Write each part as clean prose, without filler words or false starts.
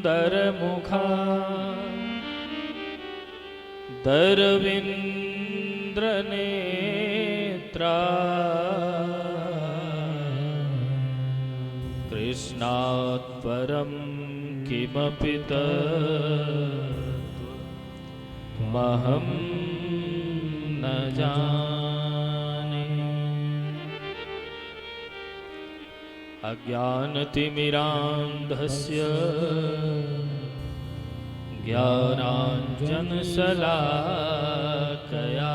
मुखा दरविंद्र नेत्रा कृष्णात् परं किमपि तत्त्वमहं न जाने। अज्ञानतिमिरान्धस्य ज्ञानाञ्जनशलाकया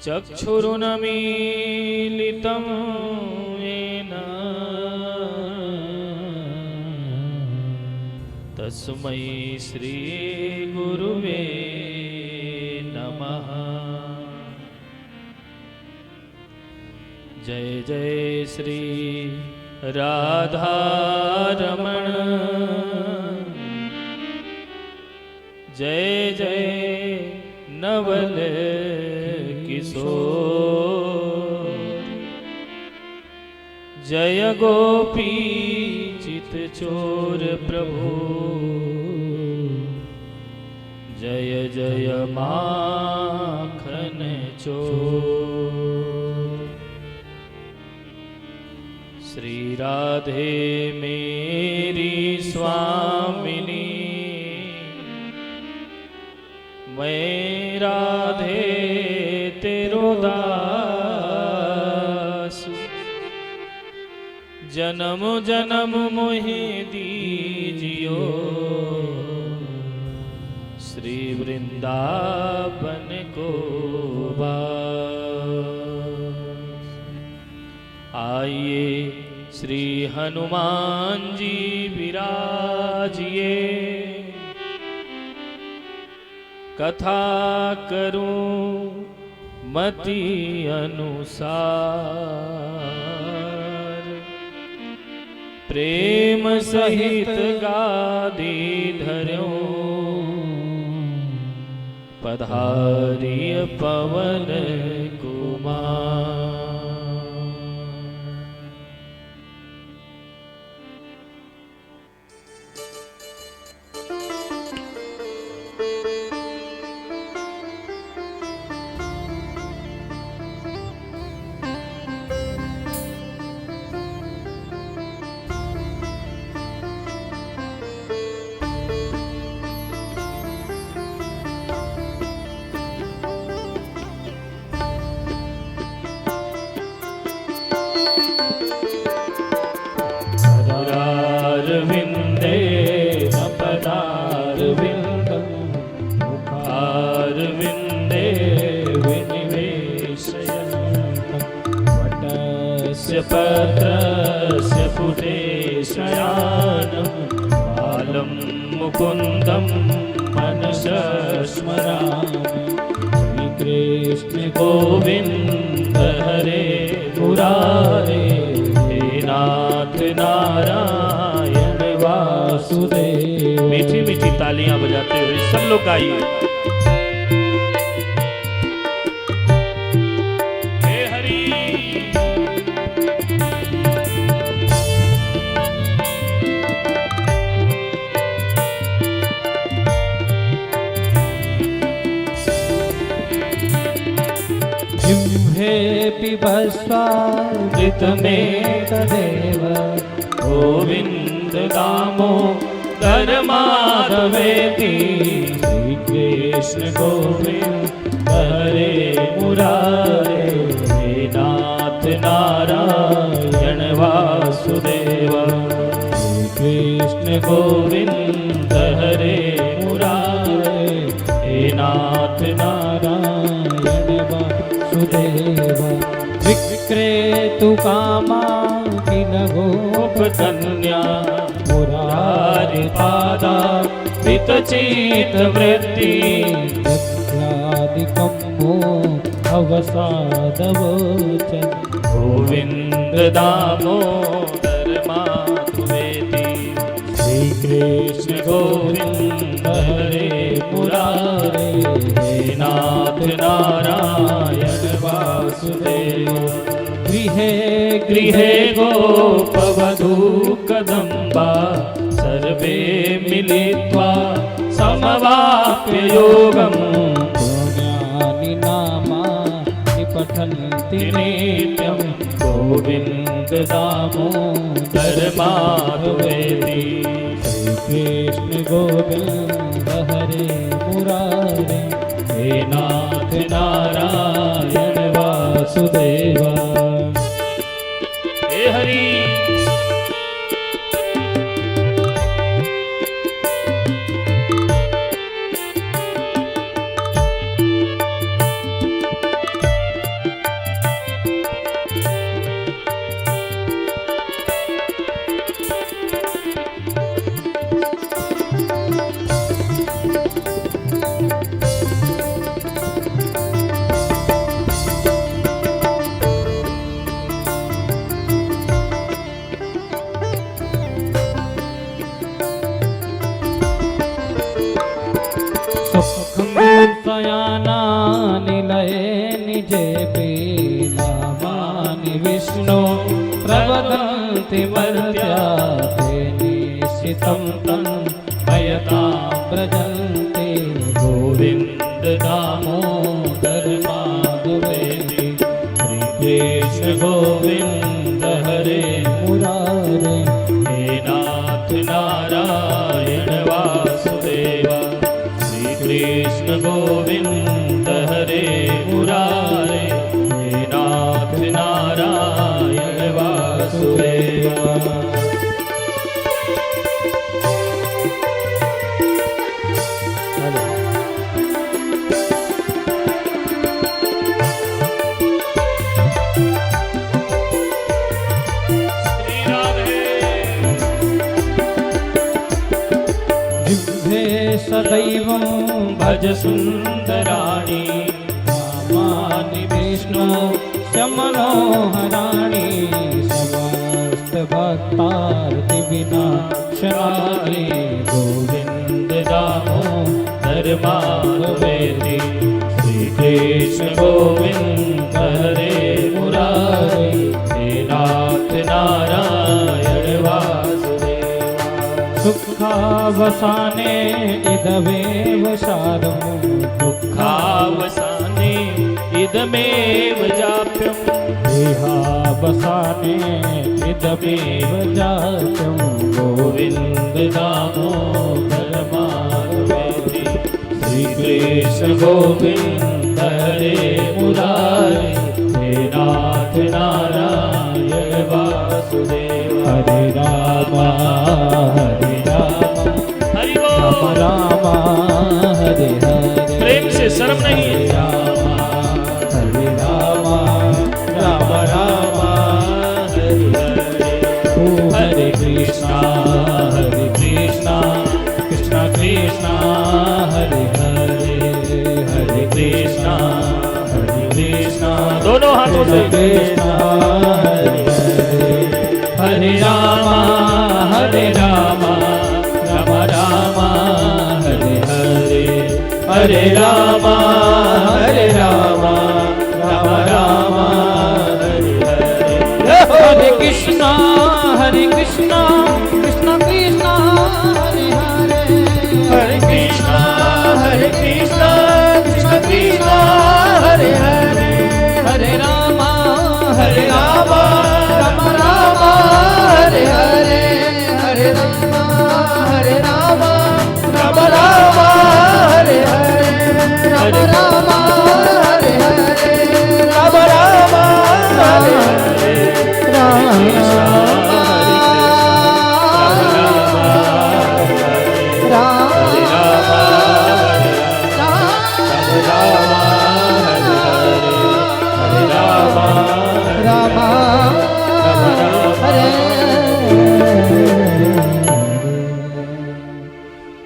चक्षुरुन्मीलितं येन तस्मै श्रीगुरुवे नमः। जय जय श्री राधारमण, जय जय नवल किशोर, जय गोपी चित चोर प्रभु, जय जय माखन चोर। श्री राधे मेरी स्वामिनी, मैं राधे तेरो दास, जन्म जन्म मोहि दीजियो श्री वृंदावन को वास। आइए श्री हनुमान जी विराजिए, कथा करूं मति अनुसार, प्रेम सहित गादी धर्यों पधारिय पवन कुमार। विंदे अपदारविंदं मुखारविंदे विनिवेशयन्तं वटस्य पत्रस्य पुटे शयानं बालं मुकुन्दं मनसा स्मरामि। श्रीकृष्ण गोविन्द हरे मुरारे, हे नाथ नारायण वासुदेव। मीठी मीठी तालियां बजाते हुए सब लोग गाइए। हे हरि जिह्वे पिबस्वामृतमेव तदेव, गोविंद दामोदर माधवेति। श्री कृष्ण गोविंद हरे मुरारे, हे नाथ नारायण वासुदेव। श्री कृष्ण गोविंद हरे मुरारे, हे नाथ नारायण वासुदेव। विक्रेतु कामा किल गोप कन्या, मुरारि पादा वितचित वृत्ति। दक्षादिकं अवसादवोचन, गोविंद दामोदर माधवेति। श्री कृष्ण गोविंद हरे मुरारे, हे नाथ नारायण वासुदेव। गृहे गृहे गोपवधू जगदम्बा सर्वे मिलित्वा समवाप्य योगम् पुण्यानि नामानि पठन्ति नित्यं गोविन्द दामोदर माधवेति कृष्ण गोविंद हरे मुरारे हे नाथ नारायण वासुदेवा। हे हरि निलये निजे नामानि विष्णु प्रवदन्ति मर्त्या ते निशितं तं भयतां व्रजन्ति गोविन्द दामोदर माधवेति श्रीकृष्ण गोविन्द हरे मुरारे हे नाथ नारायण वासुदेवा। श्रीकृष्ण गोविन्द हरे मुरारे हे नाथ नारायण वासुदेवा। सदैवं भज सुन्दराणि नामानि विष्णु समनोहराणि समस्त भक्तार्ति विनाशनानि गोविन्द दामोदर माधवेति श्रीकृष्ण गोविन्द हरे मुरारे हे नाथ नारायण वासुदेवा। सुखावसाने इदमेव सारं दुःखावसाने इदमेव जाप्यं देहावसाने इदमेव जातं गोविन्द दामोदर माधवेति श्रीकृष्ण गोविन्द हरे मुरारे हे नाथ नारायण वासुदेवा। हरे राम हरि बोल। राम हरे हरे प्रेम से शर्म नहीं है। हरे राम राम राम हरे हरे हरे कृष्णा कृष्णा कृष्णा हरे हरे हरे कृष्णा दोनों हाथों से कृष्णा हरे हरे राम राम राम हरे हरे हरे राम राम राम हरे हरे। हरे कृष्णा कृष्णा कृष्णा हरे हरे हरे कृष्णा कृष्णा कृष्णा हरे हरे हरे राम राम राम हरे हरे हरे राम राम राम हरे हरे हरे राम हरे हरे राम राम हरे हरे राम कृष्ण हरे राम हरे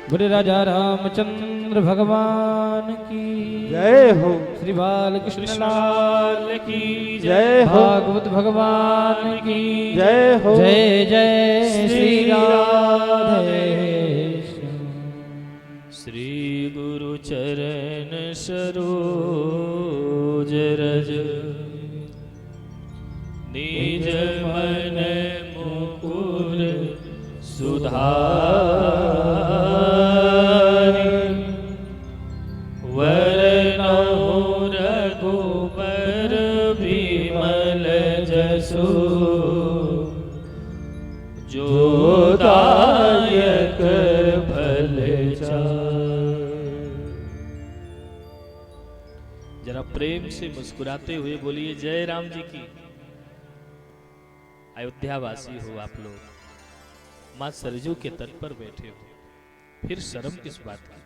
बोले राजा रामचंद्र भगवान की जय हो। श्री बालकृष्ण लाल की जय हो। भागवत भगवान की जय हो। जय जय श्री राधे श्री गुरु चरण सरोज रज निज मन मुकुर वरनहु रघुबर बिमल जसु जो दायक फल जरा प्रेम से मुस्कुराते हुए बोलिए जय राम जी की। अयोध्यावासी हो आप लोग, मां सरजू के तट पर बैठे हो, फिर शर्म किस बात की।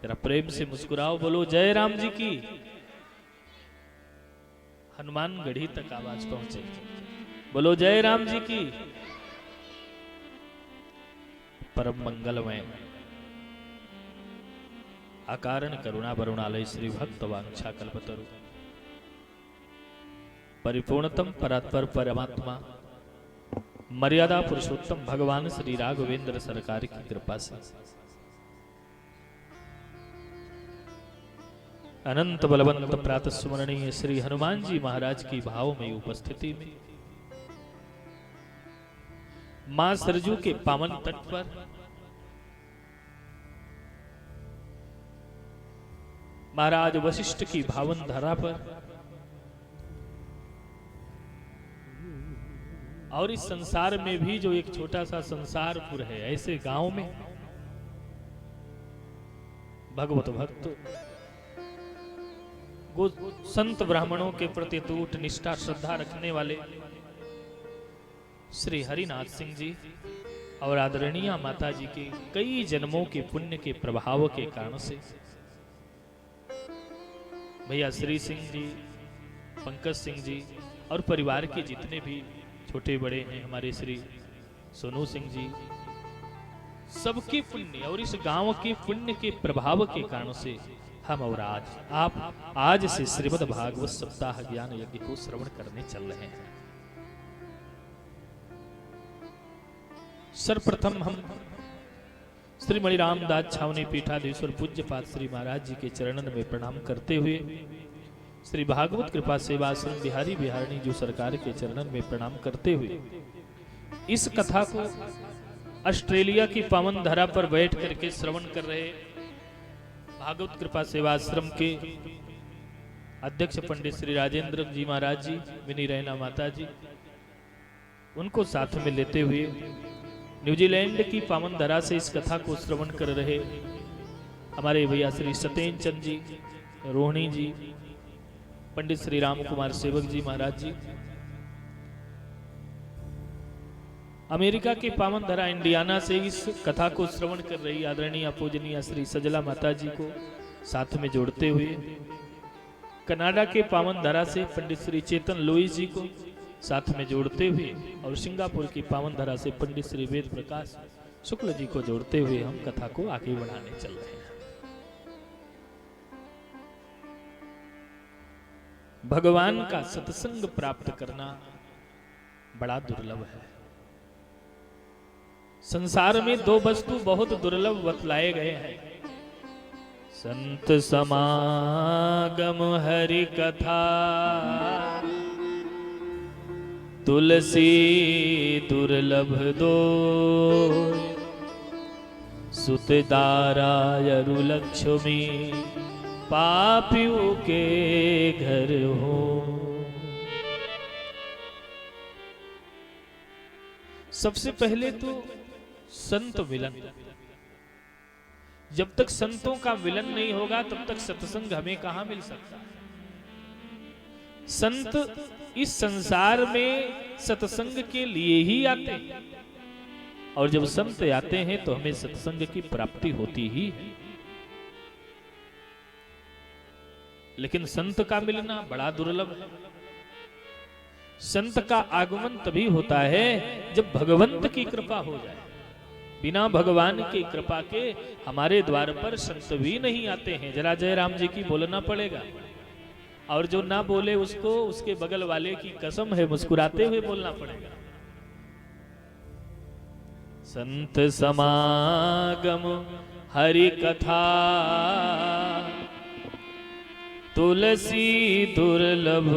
जरा प्रेम से मुस्कुराओ, बोलो जय राम जी की। हनुमानगढ़ी तक आवाज पहुंचे, बोलो जय राम जी की। परम मंगलमय अकारण करुणा वरुणालय श्री भक्त वांछा कल्पतरु परिपूर्णतम परात्पर परमात्मा मर्यादा पुरुषोत्तम भगवान श्री राघवेंद्र सरकार की कृपा से अनंत बलवंत प्रातः स्मरणीय श्री हनुमान जी महाराज की भाव में उपस्थिति में मां सरजू के पावन तट पर महाराज वशिष्ठ की भावन धरा पर और इस संसार में भी जो एक छोटा सा संसारपुर है, ऐसे गांव में भगवत भक्त संत ब्राह्मणों के प्रति टूट निष्ठा श्रद्धा रखने वाले श्री हरिनाथ सिंह जी और आदरणीय माता जी के कई जन्मों के पुण्य के प्रभाव के कारण से भैया श्री सिंह जी, पंकज सिंह जी और परिवार के जितने भी छोटे बड़े हैं, हमारे श्री सोनू सिंह जी, सबके पुण्य और इस गांव के पुण्य के प्रभाव के कारण से हम और आप आज से श्रीमद् भागवत सप्ताह ज्ञान यज्ञ को श्रवण करने चल रहे हैं। सर्वप्रथम हम श्री मणिराम दास छावनी पीठाधीश्वर पूज्यपाद श्री महाराज जी के चरणन में प्रणाम करते हुए श्री भागवत कृपा सेवा आश्रम बिहारी बिहारणी जो सरकार के चरणन में प्रणाम करते हुए इस कथा को ऑस्ट्रेलिया की पावन धरा पर बैठ करके श्रवण कर रहे भागवत कृपा सेवा आश्रम के अध्यक्ष पंडित श्री राजेंद्र जी महाराज जी, विनी रैना माता जी, उनको साथ में लेते हुए न्यूजीलैंड की पावन धरा से इस कथा को श्रवण कर रहे हमारे भैया श्री सत्येन चंद जी, रोहिणी जी, पंडित श्री राम कुमार सेवक जी महाराज जी, अमेरिका के पावन धरा इंडियाना से इस कथा को श्रवण कर रही आदरणीय पूजनीय श्री सजला माता जी को साथ में जोड़ते हुए कनाडा के पावन धरा से पंडित श्री चेतन लुइस जी को साथ में जोड़ते हुए और सिंगापुर की पावन धरा से पंडित श्री वेद प्रकाश शुक्ल जी को जोड़ते हुए हम कथा को आगे बढ़ाने चल रहे हैं। भगवान का सत्संग प्राप्त करना बड़ा दुर्लभ है। संसार में दो वस्तु बहुत दुर्लभ बतलाए गए हैं, संत समागम हरि कथा तुलसी दुर्लभ दो सुत दारायरु लक्ष्मी पापियों के घर हो। सबसे पहले तो संत मिलन, जब तक संतों का मिलन नहीं होगा तब तक सत्संग हमें कहां मिल सकता है। संत इस संसार में सत्संग के लिए ही आते हैं और जब संत आते हैं तो हमें सत्संग की प्राप्ति होती ही है। लेकिन संत का मिलना बड़ा दुर्लभ है। संत का आगमन तभी होता है जब भगवंत की कृपा हो जाए। बिना भगवान की कृपा के हमारे द्वार पर संत भी नहीं आते हैं। जरा जय राम जी की बोलना पड़ेगा, और जो ना बोले उसको उसके बगल वाले की कसम है मुस्कुराते हुए बोलना पड़ेगा। संत समागम हरि कथा तुलसी दुर्लभ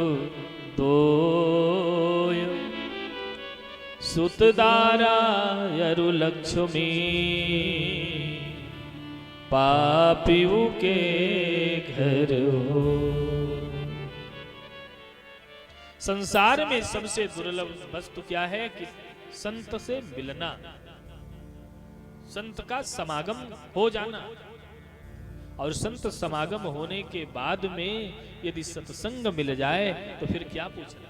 दोय सुतदारा यरु लक्ष्मी पापियों के घर हो। संसार में सबसे दुर्लभ वस्तु क्या है कि संत से मिलना, संत का समागम हो जाना। और संत समागम होने के बाद में यदि सत्संग मिल जाए तो फिर क्या पूछना।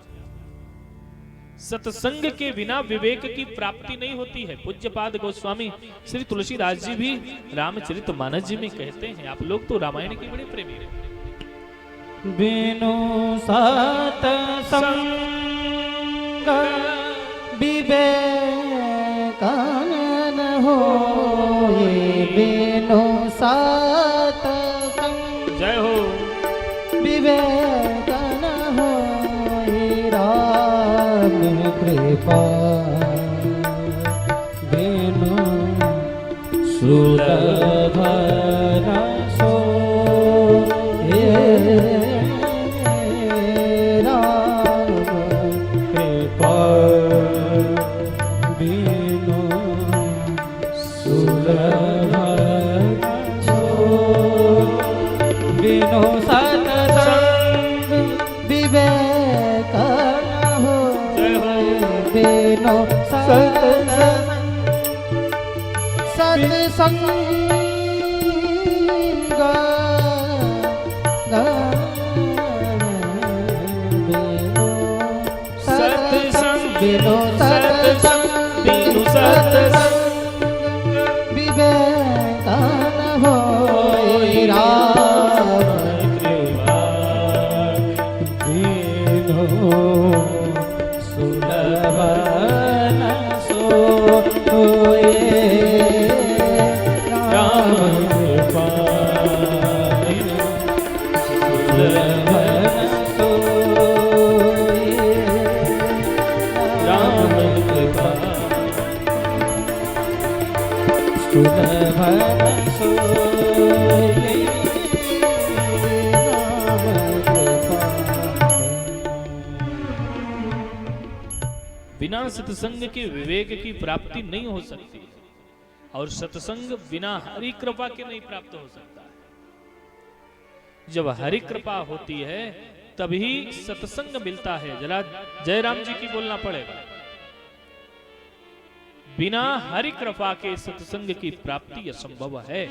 सत्संग के बिना विवेक की प्राप्ति नहीं होती है। पूज्यपाद गोस्वामी श्री तुलसीदास जी भी रामचरितमानस जी में कहते हैं, आप लोग तो रामायण के बड़े प्रेमी हैं। बिनु सत्संग विवेक न होए, बिनु सत्संग जय हो विवेक न होए, राम कृपा बिनु सुलभ न सोए, राम कृपा बिनु सुलभ न सोए, बिनु सत्संग विवेक न होए, बिनु सत्संग बिनु सत्संग विवेक न होए, राम कृपा बिनु सुलभ न सोए, राम कृपा बिनु सुलभ न सोए, राम कृपा सुलभ न सोए, राम कृपा। बिना सत्संग के विवेक की प्राप्ति नहीं हो सकती और सत्संग बिना हरि कृपा के नहीं प्राप्त हो सकता है। जब हरि कृपा होती है तभी सत्संग मिलता है। जरा जयराम जी की बोलना पड़ेगा। बिना हरि कृपा के सत्संग की प्राप्ति असंभव है।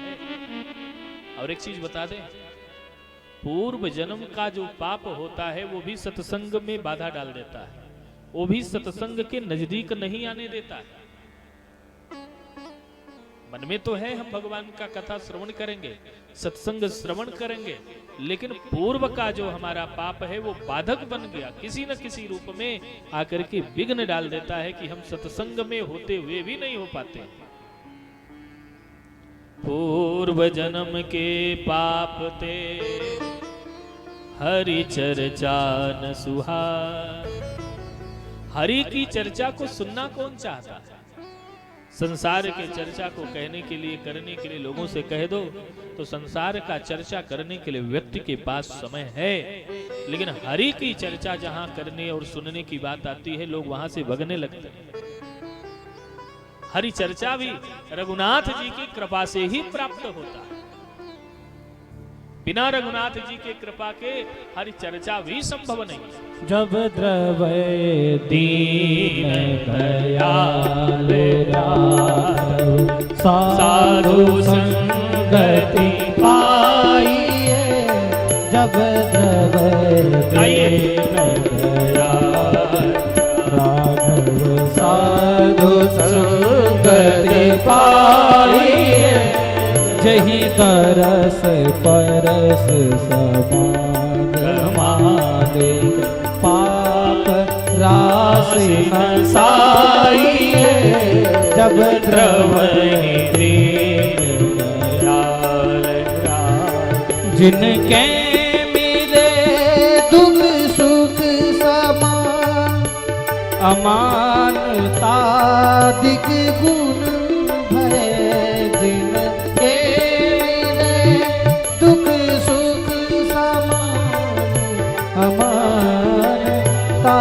और एक चीज बता दें, पूर्व जन्म का जो पाप होता है वो भी सत्संग में बाधा डाल देता है, वो भी सत्संग के नजदीक नहीं आने देता है। मन में तो है हम भगवान का कथा श्रवण करेंगे, सत्संग श्रवण करेंगे, लेकिन पूर्व का जो हमारा पाप है वो बाधक बन गया, किसी न किसी रूप में आकर के विघ्न डाल देता है कि हम सत्संग में होते हुए भी नहीं हो पाते। पूर्व जन्म के पाप ते हरि चर्चा न सुहार। हरि की चर्चा को सुनना कौन चाहता है? संसार के चर्चा को कहने के लिए, करने के लिए लोगों से कह दो तो संसार का चर्चा करने के लिए व्यक्ति के पास समय है, लेकिन हरि की चर्चा जहां करने और सुनने की बात आती है लोग वहां से भगने लगते हैं। हरि चर्चा भी रघुनाथ जी की कृपा से ही प्राप्त होता है। बिना रघुनाथ जी के कृपा के हरि चर्चा भी संभव नहीं। जब द्रवय दीन दयाल साधु संगति पाइए, जब द्रवय दीन दयाल राघव साधु संगति पाइए, जही तरस परस समान मालिक पाप राशि नसाइए, जब द्रवहि दीन दयाल जिनके मिले दुख सुख समान, अमानता दिक गुण भय, जिनके मिले दुख सुख समान, अमानता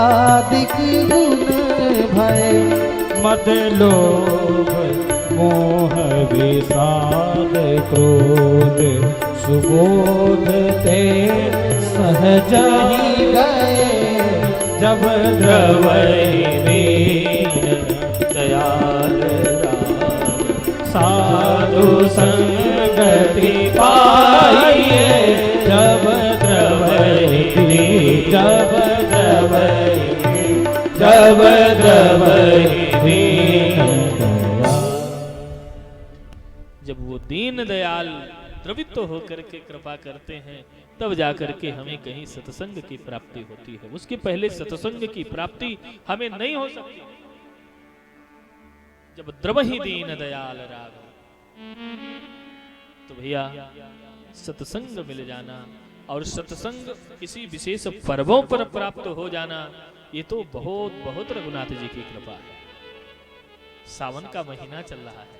दिक गुण भय, मद लोभ मोह विषाद क्रोध सुबोध ते सहज ही गए जब द्रवहि दीन दयाल राम साधु संगति पाइए जब द्रवहि जब द्रवहि दीन जब वो दीन दयाल द्रवित होकर के कृपा करते हैं तब जाकर के हमें कहीं सत्संग की प्राप्ति होती है। उसके पहले सत्संग की प्राप्ति हमें नहीं हो सकती। जब द्रवहि दीन दयाल राघव, तो भैया सत्संग मिल जाना और सत्संग किसी विशेष पर्वों पर प्राप्त हो जाना, ये तो बहुत बहुत रघुनाथ जी की कृपा है। सावन का महीना चल रहा है,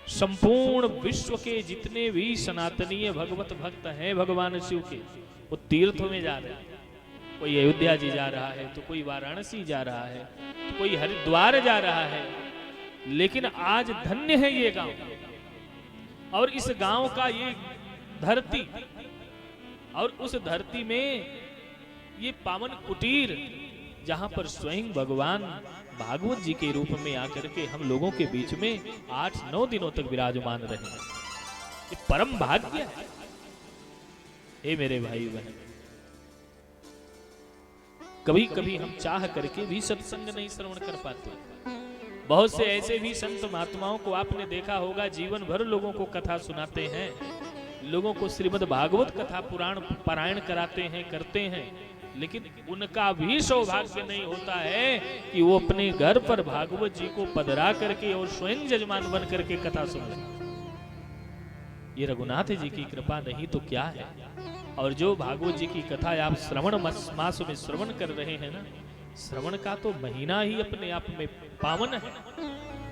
संपूर्ण विश्व के जितने भी सनातनीय भगवत भक्त हैं भगवान शिव के, वो तीर्थों में जा रहे हैं। कोई अयोध्या जी जा रहा है, तो कोई वाराणसी जा रहा है, तो कोई हरिद्वार जा रहा है। लेकिन आज धन्य है ये गांव, और इस गांव का ये धरती, और उस धरती में ये पावन कुटीर, जहां पर स्वयं भगवान भागवत जी के रूप में आकर के हम लोगों के बीच में 8-9 दिनों तक विराजमान रहे। ये परम भाग्य है। हे मेरे भाई बहन, कभी कभी हम चाह करके भी सत्संग नहीं श्रवण कर पाते। बहुत से ऐसे भी संत महात्माओं को आपने देखा होगा, जीवन भर लोगों को कथा सुनाते हैं, लोगों को श्रीमद् भागवत कथा पुराण पारायण कराते हैं, करते हैं, लेकिन उनका भी सौभाग्य नहीं होता है कि वो अपने घर पर भागवत जी को पधरा करके और स्वयं जजमान बन करके कथा सुने। ये रघुनाथ जी की कृपा नहीं तो क्या है। और जो भागवत जी की कथा आप श्रवण मास में श्रवण कर रहे हैं ना, श्रवण का तो महीना ही अपने आप में पावन है,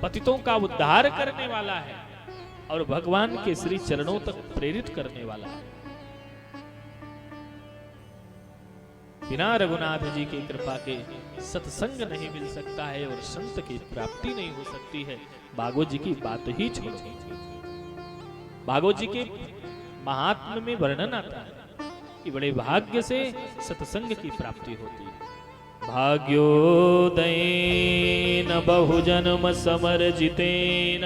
पतितों का उद्धार करने वाला है और भगवान के श्री चरणों तक प्रेरित करने वाला है। बिना रघुनाथ जी की कृपा के सत्संग नहीं मिल सकता है और संत की प्राप्ति नहीं हो सकती है। भागवत जी की बात ही छोड़ो, भागवत जी के महात्म्य में वर्णन आता है कि बड़े भाग्य से सत्संग की प्राप्ति होती है। भाग्योदयेन बहुजन्म समर्जितेन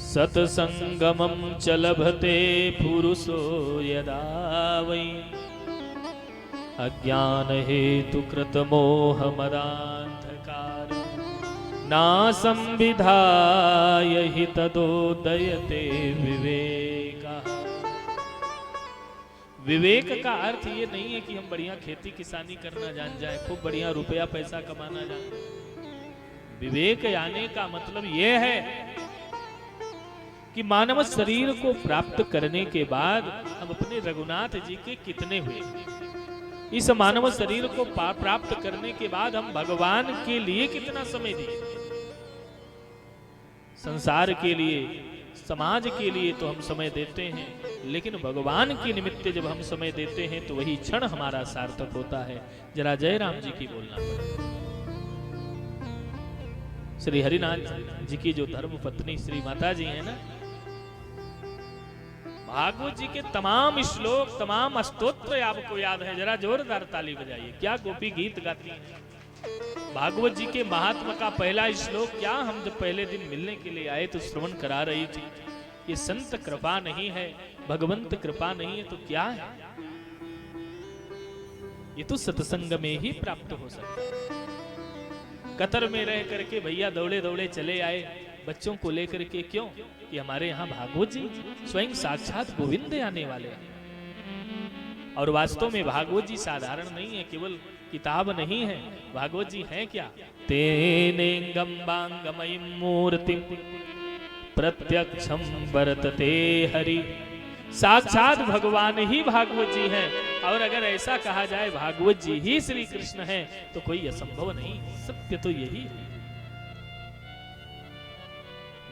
सत्संगमं च लभते पुरुषो यदा वै अज्ञान हेतु कृत मोह मदान्धकार नासं विधाय हि तदोदयते विवेकः। विवेक का अर्थ ये नहीं है कि हम बढ़िया खेती किसानी करना जान जाए, खूब बढ़िया रुपया पैसा कमाना जाए। विवेक आने का मतलब ये है कि मानव शरीर को प्राप्त करने के बाद हम अपने रघुनाथ जी के कितने हुए। इस मानव शरीर को प्राप्त करने के बाद हम भगवान के लिए कितना समय दिए। संसार के लिए, समाज के लिए तो हम समय देते हैं, लेकिन भगवान के निमित्त जब हम समय देते हैं तो वही क्षण हमारा सार्थक होता है। जरा जय राम जी की बोलना पड़े। श्री हरिनाथ जी की जो धर्म पत्नी श्री माता जी है ना, भागवत जी के तमाम श्लोक, तमाम स्तोत्र आपको याद है। जरा जोरदार ताली बजाइए, क्या गोपी गीत गाती हैं। भागवत जी के महात्मा का पहला श्लोक क्या हम जब पहले दिन मिलने के लिए आए तो श्रवण करा रही थी। ये संत कृपा नहीं है, भगवंत कृपा नहीं है तो क्या है। ये तो सत्संग में ही प्राप्त हो सकता है। कतर में रह करके भैया दौड़े दौड़े चले आए बच्चों को लेकर के, क्यों कि हमारे यहाँ भागवत जी स्वयं साक्षात गोविंद आने वाले हैं। और वास्तव में भागवत जी साधारण नहीं है, केवल किताब नहीं है। भागवत जी है क्या? तेने गंबांगमयी मूर्ति प्रत्यक्षम वर्तते हरि। साक्षात भगवान ही भागवत जी हैं। और अगर ऐसा कहा जाए भागवत जी ही श्री कृष्ण हैं तो कोई असंभव नहीं, सत्य तो यही है।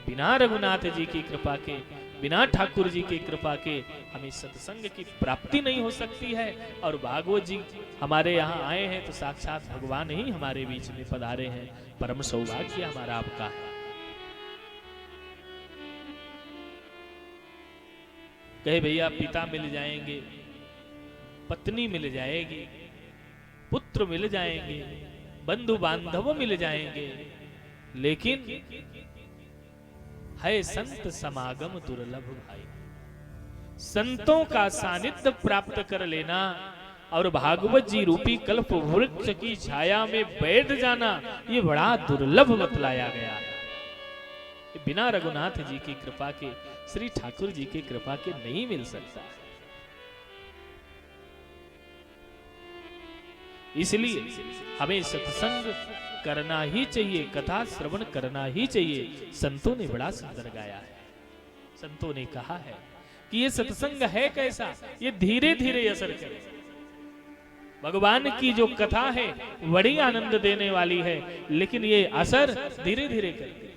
बिना रघुनाथ जी की कृपा के बिना ठाकुर जी की कृपा के हमें सत्संग की प्राप्ति नहीं हो सकती है। और भागवत जी हमारे यहाँ आए हैं तो साक्षात भगवान ही हमारे बीच में पधारे हैं। परम सौभाग्य हमारा आपका है। कहे भैया पिता मिल जाएंगे, पत्नी मिल जाएगी, पुत्र मिल जाएंगे, बंधु बांधव मिल जाएंगे, लेकिन है संत समागम दुर्लभ भाई। संतों का सानिध्य प्राप्त कर लेना और भागवत जी रूपी कल्प वृक्ष की छाया में बैठ जाना, ये बड़ा दुर्लभ बतलाया गया है। बिना रघुनाथ जी की कृपा के, श्री ठाकुर जी की कृपा के नहीं मिल सकता। इसलिए हमें सत्संग करना ही चाहिए, कथा श्रवण करना ही चाहिए। संतों ने बड़ा सुंदर गाया है। संतों ने कहा है कि ये सत्संग है कैसा, ये धीरे धीरे असर करे। भगवान की जो कथा है बड़ी आनंद देने वाली है, लेकिन ये असर धीरे धीरे करती है।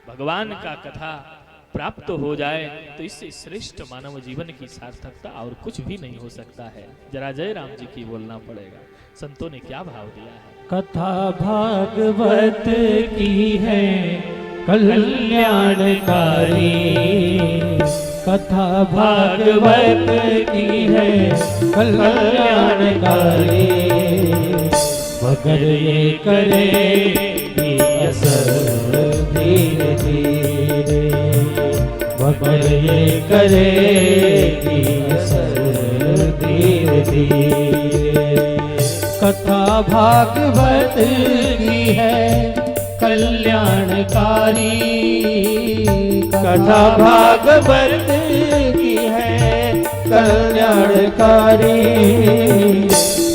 भगवान का कथा प्राप्त हो जाए तो इससे श्रेष्ठ मानव जीवन की सार्थकता और कुछ भी नहीं हो सकता है। जरा जय राम जी की बोलना पड़ेगा। संतों ने क्या भाव दिया है। कथा भागवत की है कल्याणकारी, कथा भागवत की है कल्याणकारी, मगर ये करेगी असर धीरे धीरे, मगर ये करेगी असर धीरे धीरे। कथा भागवत की है कल्याणकारी, कथा भागवत की है कल्याणकारी,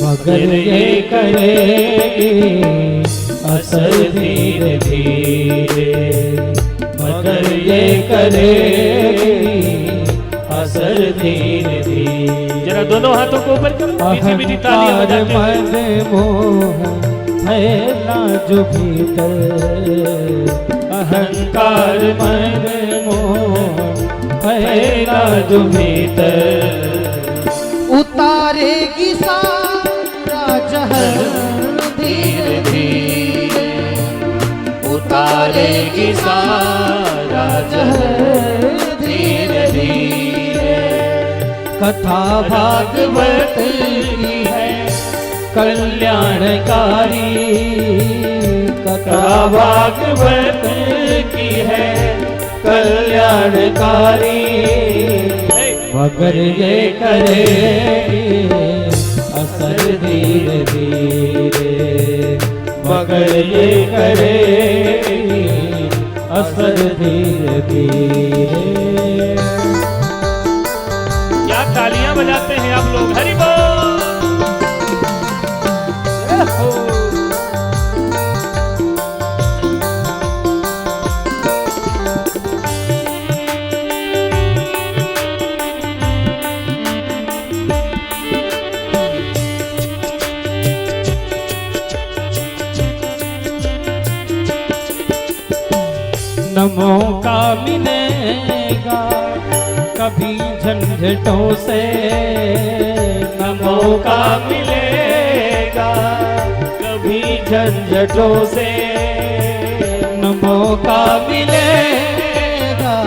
मगर ये करेगी असर धीरे धीरे, मगर ये करेगी असर धीरे धीरे। जरा दोनों हाथों को ऊपर करो, मीठी मीठी तालियां बजाते हुए। मन मोह फैला जो भीतर, अहंकार मन मोह फैला जो भीतर, उतारेगी सारा जहर धीरे धीरे, उतारेगी सारा जहर धीरे धीरे। कथा भागवत की है कल्याणकारी, कथा भागवत की है कल्याणकारी, मगर ये करेगी असर धीरे धीरे, मगर ये करेगी असर धीरे धीरे। क्या तालियां बजाते हैं आप लोग। हरि बोल। न मौका मिलेगा कभी झंझटों से, न मौका मिलेगा कभी झंझटों से, न मौका मिलेगा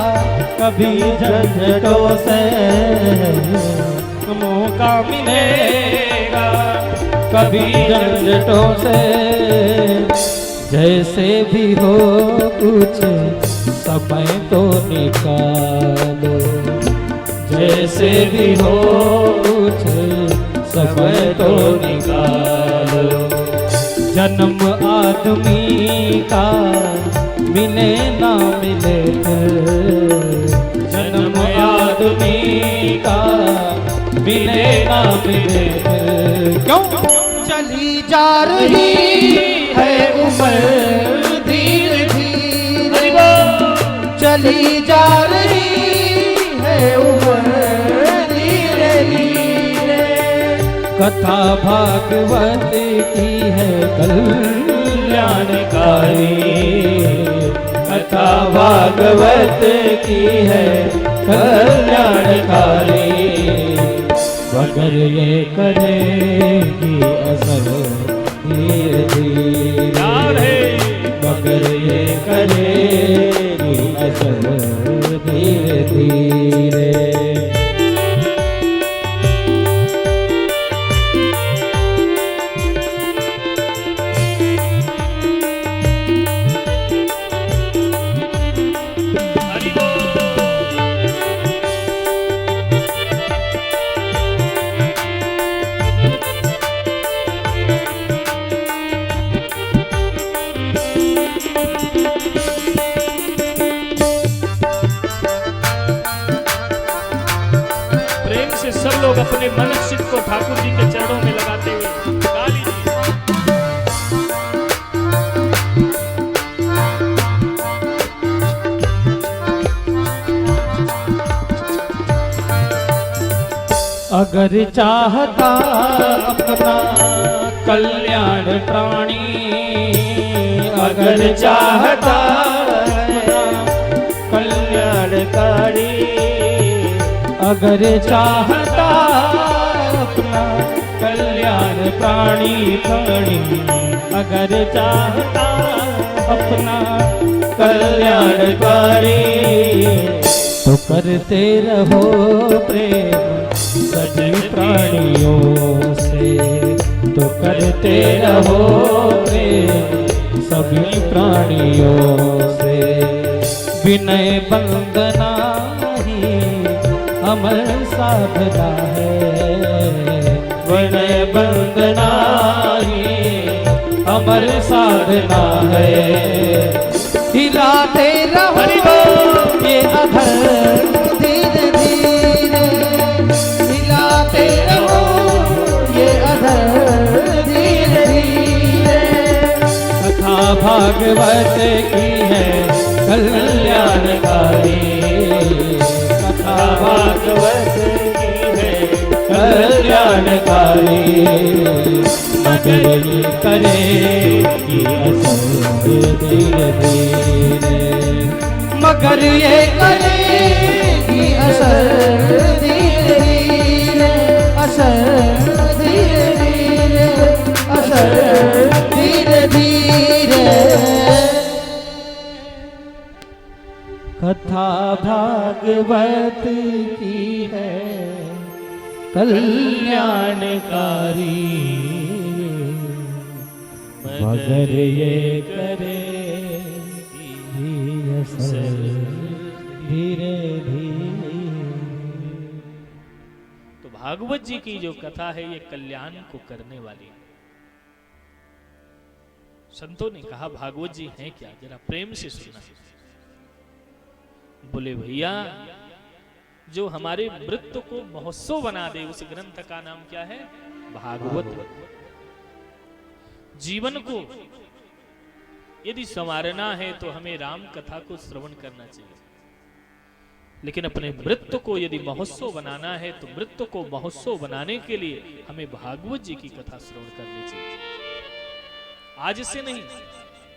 कभी झंझटों से, न मौका मिलेगा कभी झंझटों से। जैसे भी हो कुछ समय तो निकालो, जैसे भी हो कुछ समय तो निकालो। जन्म आदमी का मिले ना मिले फिर, जन्म आदमी का मिले ना मिले फिर। क्यों चली जा रही है उम्र धीरे धीरे, चली जा रही है उम्र धीरे धीरे। कथा भागवत की है कल्याणकारी, कथा भागवत की है कल्याणकारी, मगर ये करेगी असर धीरे धीरे, मगर ये करेगी असर धीरे धीरे। सब लोग अपने मन चित्त को ठाकुर जी के चरणों में लगाते हुए गा लीजिए। अगर चाहता अपना कल्याण प्राणी, अगर चाहता अपना कल्याणकारी, अगर चाहता अपना कल्याण प्राणी प्राणी, अगर चाहता अपना कल्याणकारी, तो करते रहो प्रेम सभी प्राणियों से, तो करते रहो प्रेम सभी प्राणियों से। विनय वंदना ही अमर साधना है, विनय वंदना ही अमर साधना है। हिलाते रहो ये अधर धीरे धीरे, हिलाते रहो ये अधर धीरे धीरे। कथा भागवत की है कल्याणकारी, कथा भागवत की है कल्याणकारी, मगर ये करेगी असर धीरे धीरे, मगर ये करेगी असर धीरे धीरे, असर धीरे धीरे, असर धीरे धीरे। कथा भागवत की है कल्याणकारी, मगर ये करेगी असर धीरे धीरे। तो भागवत जी की जो कथा है ये कल्याण को करने वाली है। संतों ने कहा भागवत जी हैं क्या, जरा प्रेम से सुना। बोले भैया जो हमारे मृत्यु को महोत्सव बना दे उस ग्रंथ का नाम क्या है, भागवत। जीवन को यदि संवारना है तो हमें राम कथा को श्रवण करना चाहिए, लेकिन अपने मृत्यु को यदि महोत्सव बनाना है तो मृत्यु को महोत्सव बनाने के लिए हमें भागवत जी की कथा श्रवण करनी चाहिए। आज से नहीं,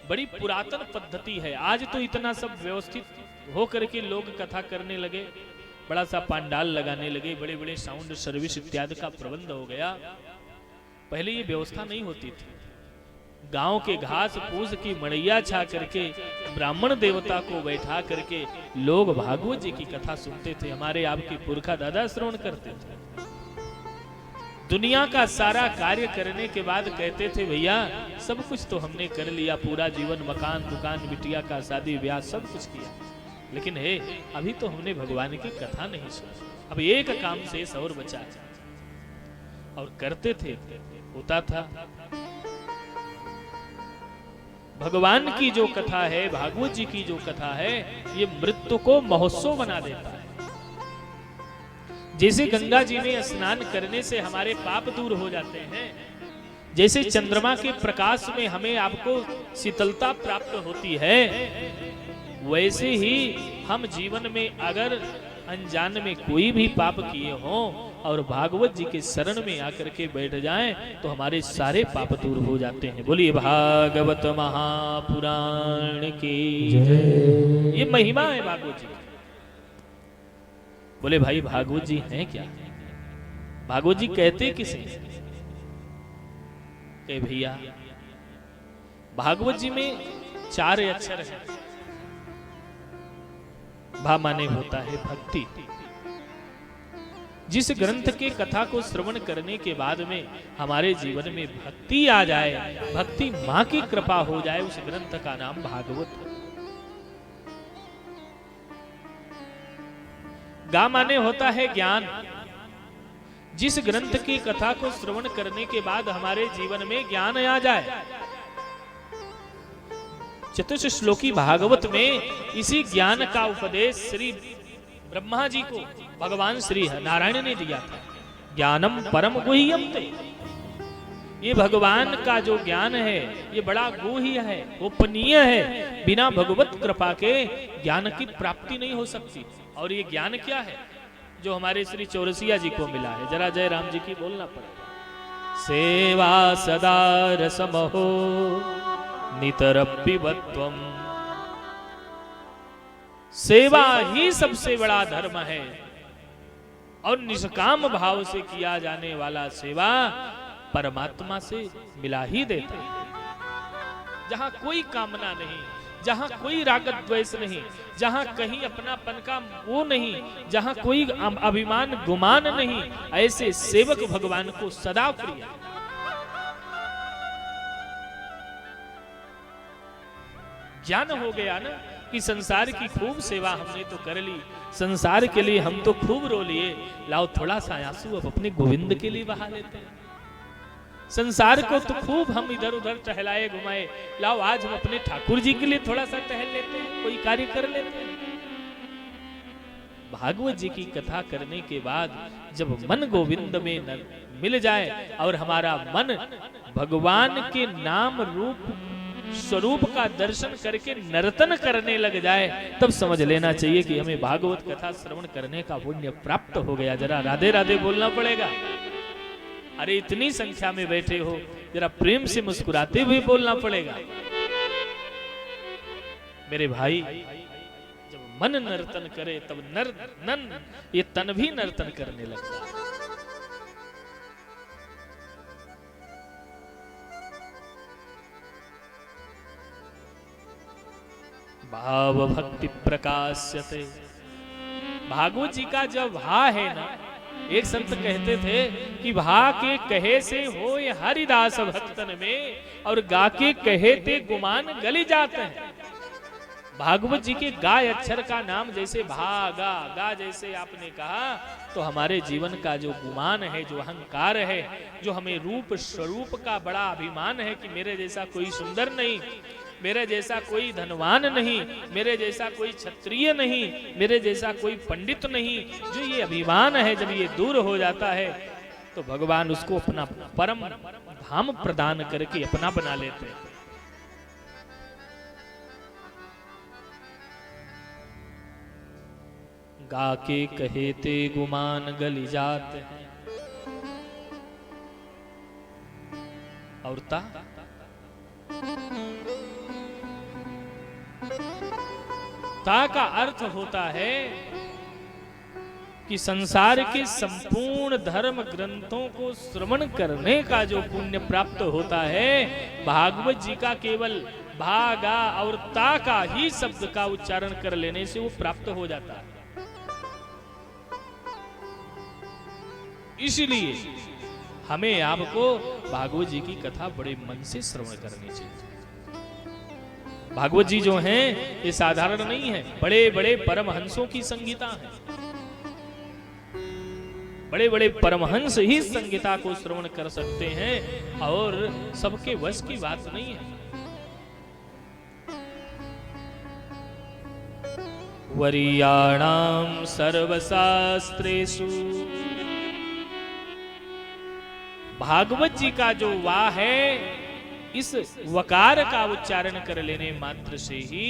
बड़ी पुरातन पद्धति है। आज तो इतना सब व्यवस्थित हो करके लोग कथा करने लगे, बड़ा सा पंडाल लगाने लगे, बड़े बड़े साउंड सर्विस इत्यादि का प्रबंध हो गया। पहले ये व्यवस्था नहीं होती थी। गांव के घास फूस की मड़ैया छा करके ब्राह्मण देवता को बैठा करके लोग भागवत जी की कथा सुनते थे। हमारे आपके पुरखा दादा श्रवण करते थे। दुनिया का सारा कार्य करने के बाद कहते थे भैया सब कुछ तो हमने कर लिया, पूरा जीवन मकान दुकान बिटिया का शादी ब्याह सब कुछ किया, लेकिन हे अभी तो हमने भगवान की कथा नहीं सुनी। अब एक काम से और बचा और करते थे, होता था। भगवान की जो कथा है, भागवत जी की जो कथा है, ये मृत्यु को महोत्सव बना देता है। जैसे गंगा जी में स्नान करने से हमारे पाप दूर हो जाते हैं, जैसे चंद्रमा के प्रकाश में हमें आपको शीतलता प्राप्त होती है, वैसे ही हम जीवन में अगर अनजान में कोई भी पाप किए हों और भागवत जी के शरण में आकर के बैठ जाएं तो हमारे सारे पाप दूर हो जाते हैं। बोलिए भागवत महापुराण की जय। ये महिमा है भागवत जी। बोले भाई भागवत जी हैं क्या? भागवत जी कहते किसे? कहे भैया भागवत जी में 4 अक्षर हैं। भा माने होता है भक्ति। जिस ग्रंथ के कथा को श्रवण करने के बाद में हमारे जीवन में भक्ति आ जाए, भक्ति मां की कृपा हो जाए, उस ग्रंथ का नाम भागवत। गा माने होता है ज्ञान। जिस ग्रंथ की कथा को श्रवण करने के बाद हमारे जीवन में ज्ञान आ जाए। चतुर्थ श्लोकी भागवत में इसी ज्ञान का उपदेश श्री ब्रह्मा जी को भगवान श्री नारायण ने दिया था। ज्ञानम परम गुह्यम ते। ये भगवान का जो ज्ञान है ये बड़ा गुह्य है, गोपनीय है। बिना भगवत कृपा के ज्ञान की प्राप्ति नहीं हो सकती। और ये ज्ञान क्या है जो हमारे श्री चौरसिया जी को मिला है? जरा जय राम जी की बोलना पड़ेगा। सेवा सदा रसमहो नितरपिबत्वम। सेवा ही सबसे बड़ा धर्म है और निष्काम भाव से किया जाने वाला सेवा परमात्मा से मिला ही देता है। जहां कोई कामना नहीं, जहां कोई राग द्वेष नहीं, जहां कहीं अपनापन का वो नहीं, जहां कोई अभिमान गुमान नहीं, ऐसे सेवक भगवान को सदा प्रिय। ज्ञान हो गया ना कि संसार की खूब सेवा हमने तो कर ली, संसार के लिए हम तो खूब रो लिए, लाओ थोड़ा सा आंसू अब अपने गोविंद के लिए बहा लेते हैं। संसार को तो खूब हम इधर उधर टहलाए घुमाए, लाओ आज हम अपने ठाकुर जी के लिए थोड़ा सा टहल लेते हैं, कोई कार्य कर लेते हैं। भागवत जी की कथा करने के बाद जब मन गोविंद में मिल जाए और हमारा मन भगवान के नाम रूप स्वरूप का दर्शन करके नर्तन करने लग जाए, तब समझ लेना चाहिए कि हमें भागवत कथा श्रवण करने का पुण्य प्राप्त हो गया। जरा राधे राधे बोलना पड़ेगा। अरे इतनी संख्या में बैठे हो, जरा प्रेम से मुस्कुराते हुए बोलना पड़ेगा। मेरे भाई जब मन नर्तन करे तब ये तन भी नर्तन करने लगता है। भाव भक्ति प्रकाश्यते। भागवत जी का जब भा है ना, एक संत कहते थे कि भा के कहे से हो ये हरिदास भक्तन में, और गा के कहे ते गुमान गली जाते हैं। भागवत जी के गा अक्षर का नाम जैसे भागा गा जैसे आपने कहा, तो हमारे जीवन का जो गुमान है, जो अहंकार है, जो हमें रूप स्वरूप का बड़ा अभिमान है कि मेरे जैसा कोई सुंदर नहीं, मेरे जैसा कोई धनवान नहीं, मेरे जैसा कोई क्षत्रिय नहीं, मेरे जैसा कोई पंडित नहीं, जो ये अभिमान है जब ये दूर हो जाता है तो भगवान उसको अपना परम धाम प्रदान करके अपना बना लेते हैं। गा के कहेते गुमान गली जाते हैं। और ता का अर्थ होता है कि संसार के संपूर्ण धर्म ग्रंथों को श्रवण करने का जो पुण्य प्राप्त होता है, भागवत जी का केवल भागा और ता का ही शब्द का उच्चारण कर लेने से वो प्राप्त हो जाता है। इसलिए हमें आपको भागवत जी की कथा बड़े मन से श्रवण करनी चाहिए। भागवत जी जो हैं ये साधारण नहीं है, बड़े बड़े परमहंसों की संगीता है। बड़े बड़े परमहंस ही संगीता को श्रवण कर सकते हैं और सबके वश की बात नहीं है। वरीयाणाम सर्वशास्त्रेषु। भागवत जी का जो वाह है, इस वकार का उच्चारण कर लेने मात्र से ही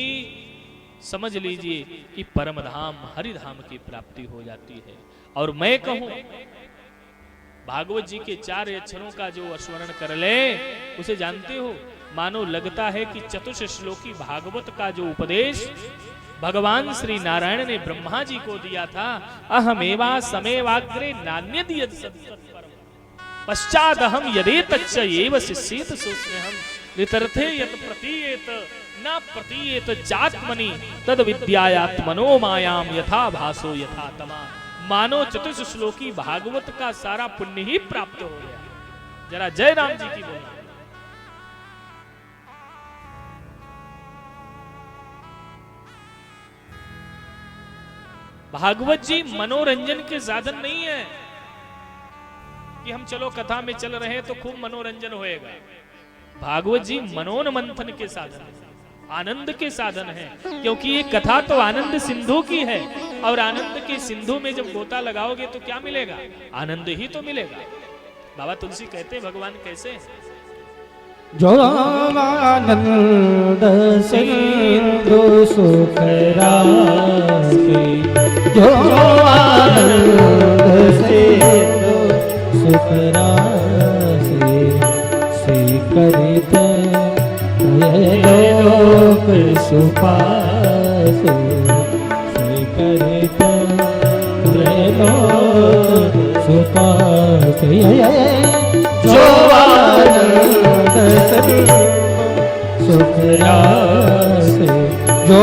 समझ लीजिए कि परम धाम हरिधाम की प्राप्ति हो जाती है। और मैं कहूं भागवत जी के 4 अक्षरों का जो स्मरण कर ले उसे जानते हो, मानो लगता है कि चतुर्थ श्लोकी भागवत का जो उपदेश भगवान श्री नारायण ने ब्रह्मा जी को दिया था, अहमेवा समेवाग्रे नान्यद यद सत्सत्परम पश्चाद हम यदे तच्च एव शिष्येत सोस्म्यहम् नितर्थे यत् प्रतीयेत न प्रतीयेत चात्मनि तद विद्यायात्मनो मायाम यथा भासो यथा तमा। मानो चतुर्थ श्लोकी भागवत का सारा पुण्य ही प्राप्त हो गया। जरा जय राम जी की बोलो। भागवत जी मनोरंजन के साधन नहीं है कि हम चलो कथा में चल रहे हैं तो खूब मनोरंजन होएगा। भागवत जी मनोन्मंथन के साधन है, आनंद के साधन है, क्योंकि ये कथा तो आनंद सिंधु की है और आनंद के सिंधु में जब गोता लगाओगे तो क्या मिलेगा? आनंद ही तो मिलेगा। बाबा तुलसी कहते हैं भगवान कैसे हैं? जो आनंद सिंधु सुख राशि, जो आनंद सिंधु सुख राशि, से करित लोक सुपासे, से करित लोक सुपासे। जो आनंद सुख राशि, जो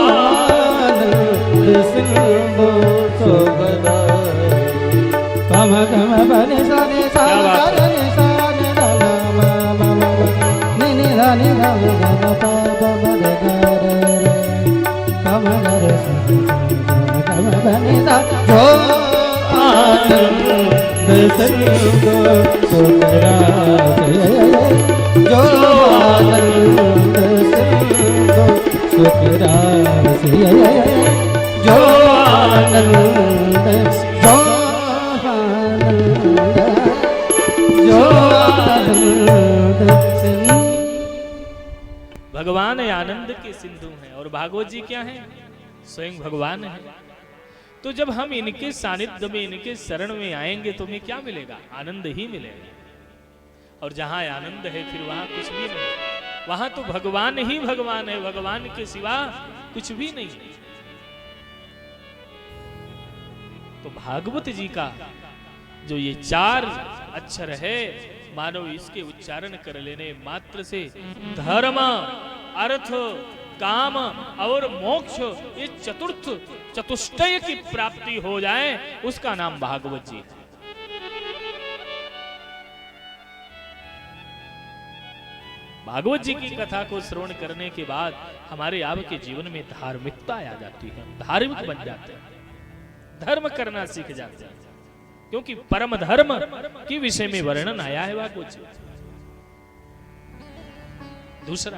आनंद सिंधु सुख राशि, कम कम बने साने साने साने साने धा मा मा मा नि नि धा नि धा धा धा पा पा मा रे गा रे रे कम रे कम बने सा। जो आनंद सिंधु सुख राशि, जो आनंद सिंधु सुख राशि, जो आनंद जो आनंद सिंधु। भगवान आनंद के सिंधु हैं और भागवत जी क्या हैं? स्वयं भगवान है। तो जब हम इनके सानिध्य में, इनके शरण में आएंगे तो हमें क्या मिलेगा? आनंद ही मिलेगा। और जहां आनंद है फिर वहां कुछ भी नहीं, वहां तो भगवान ही भगवान है, भगवान के सिवा कुछ भी नहीं। तो भागवत जी का जो ये 4 अक्षर है, मानो इसके उच्चारण कर लेने मात्र से धर्म, अर्थ, काम और मोक्ष, ये चतुष्टय की प्राप्ति हो जाए, उसका नाम भागवत जी है। भागवत जी की कथा को श्रवण करने के बाद हमारे आपके जीवन में धार्मिकता आ जाती है, धार्मिक बन जाते हैं, धर्म करना सीख जाते हैं, क्योंकि परम धर्म के विषय में वर्णन आया है भागवत जी। दूसरा,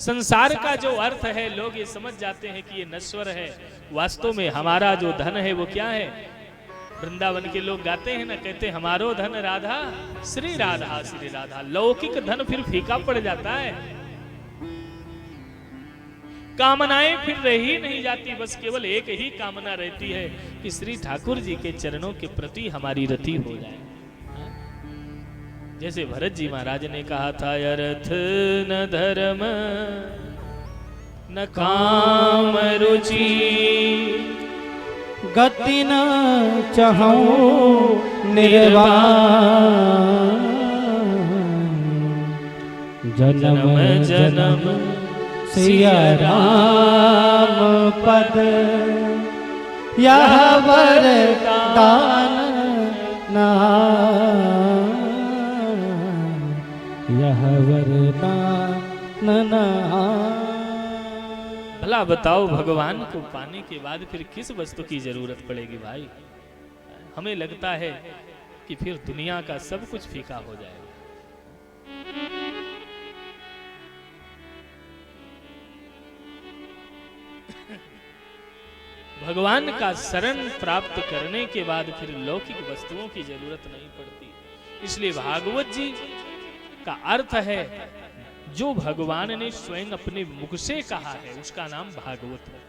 संसार का जो अर्थ है लोग ये समझ जाते हैं कि ये नश्वर है, वास्तव में हमारा जो धन है वो क्या है? वृंदावन के लोग गाते हैं ना, कहते हैं हमारो धन राधा श्री राधा श्री राधा। लौकिक धन फिर फीका पड़ जाता है, कामनाएं फिर रह ही नहीं जाती, बस केवल एक ही कामना रहती है कि श्री ठाकुर जी के चरणों के प्रति हमारी रति हो जाए। जैसे भरत जी महाराज ने कहा था, अर्थ न धर्म न काम रुचि, गति न चाहूं निर्वाण, जन्म जन्म सिया राम पद, यह वरदान ना, यह वरदान ना। भला बताओ, भगवान को पाने के बाद फिर किस वस्तु की जरूरत पड़ेगी भाई? हमें लगता है कि फिर दुनिया का सब कुछ फीका हो जाएगा। भगवान का शरण प्राप्त करने के बाद फिर लौकिक वस्तुओं की जरूरत नहीं पड़ती। इसलिए भागवत जी का अर्थ है जो भगवान ने स्वयं अपने मुख से कहा है, उसका नाम भागवत है।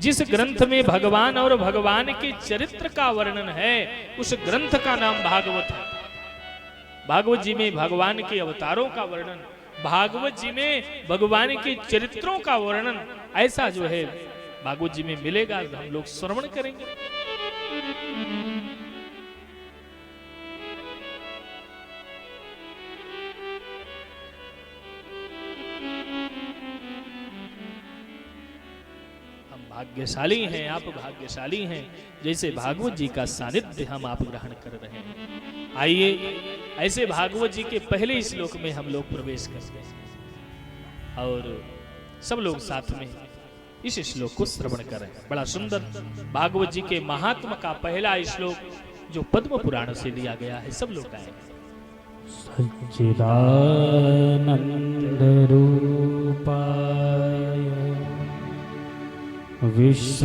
जिस ग्रंथ में भगवान और भगवान के चरित्र का वर्णन है उस ग्रंथ का नाम भागवत है। भागवत जी में भगवान के अवतारों का वर्णन, भागवत जी में भगवान के चरित्रों का वर्णन ऐसा जो है भागवत जी में मिलेगा। हम लोग श्रवण करेंगे। भाग्यशाली हैं, आप भाग्यशाली हैं जैसे भागवत जी का सानिध्य हम आप ग्रहण कर रहे हैं। आइए ऐसे भागवत जी के पहले श्लोक में हम लोग प्रवेश करते हैं और सब लोग साथ में इस श्लोक को श्रवण करें। बड़ा सुंदर भागवत जी के महात्मा का पहला श्लोक जो पद्म पुराण से लिया गया है, सब लोग गाएं। सच्चिदानंद रूपाय विश्वोत्पत्त्यादिहेतवे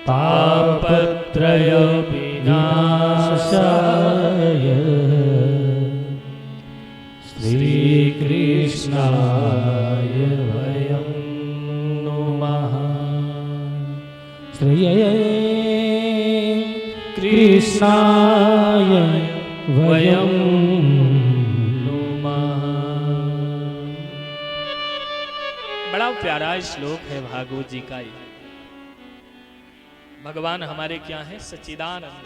तापत्रय विनाशाय श्रीकृष्णाय वयं नुमः। श्री कृष्णाय वयं नुमः। बड़ा प्यारा श्लोक है भागवत जी का। भगवान हमारे क्या है? सच्चिदानंद,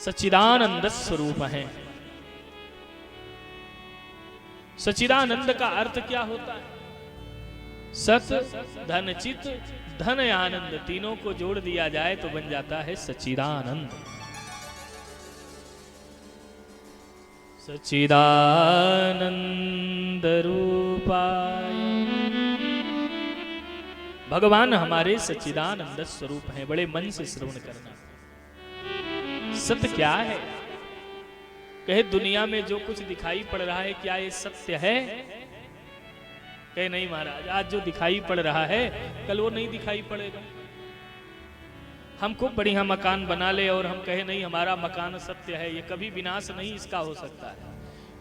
सच्चिदानंद स्वरूप है। सच्चिदानंद का अर्थ क्या होता है? सत, धन, चित, धन, आनंद तीनों को जोड़ दिया जाए तो बन जाता है सच्चिदानंद। सच्चिदानंद रूपाय, भगवान हमारे सच्चिदानंद स्वरूप हैं। बड़े मन से श्रवण करना। सत्य क्या है? कहे दुनिया में जो कुछ दिखाई पड़ रहा है क्या ये सत्य है? कहे नहीं महाराज, आज जो दिखाई पड़ रहा है कल वो नहीं दिखाई पड़ेगा। हम खूब बढ़िया मकान बना ले और हम कहे नहीं हमारा मकान सत्य है, ये कभी विनाश नहीं इसका हो सकता है।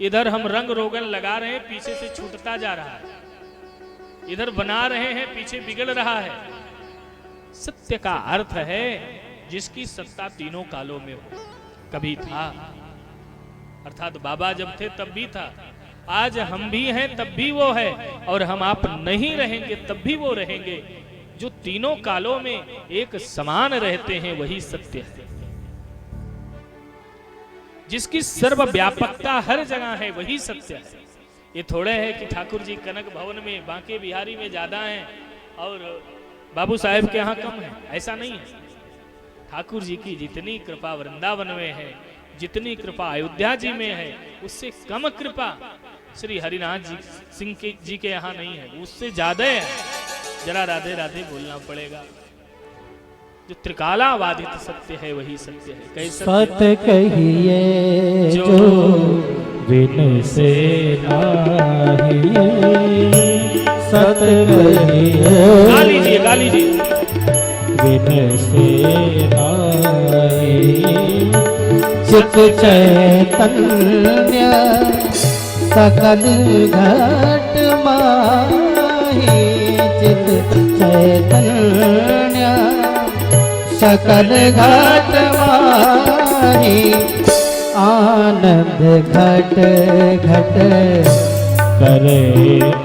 इधर हम रंग रोगन लगा रहे हैं, पीछे से छूटता जा रहा है। इधर बना रहे हैं, पीछे बिगड़ रहा है। सत्य का अर्थ है जिसकी सत्ता तीनों कालों में हो। कभी था, अर्थात बाबा जब थे तब भी था, आज हम भी हैं तब भी वो है, और हम आप नहीं रहेंगे तब भी वो रहेंगे। जो तीनों कालों में एक समान रहते हैं वही सत्य है। जिसकी सर्वव्यापकता हर जगह है वही सत्य है। ये थोड़े है कि ठाकुर जी कनक भवन में, बांके बिहारी में ज्यादा हैं और बाबू साहेब के यहाँ कम है, ऐसा नहीं है। ठाकुर जी की जितनी कृपा वृंदावन में है, जितनी कृपा अयोध्या जी में है, उससे कम कृपा श्री हरिनाथ जी सिंह जी के यहाँ नहीं है, उससे ज्यादा है। जरा राधे राधे बोलना पड़ेगा। जो त्रिकालावादित सत्य है वही सत्य है। कैसे सत्य कहिए जो बिन से नाहिए, सत्य कहिए गा लीजिए, गा लीजिए। बिन से नाहिए, चित चैतन्य सकल घट माही, चित चैतन्य सकल घट माही, आनंद घट घट करे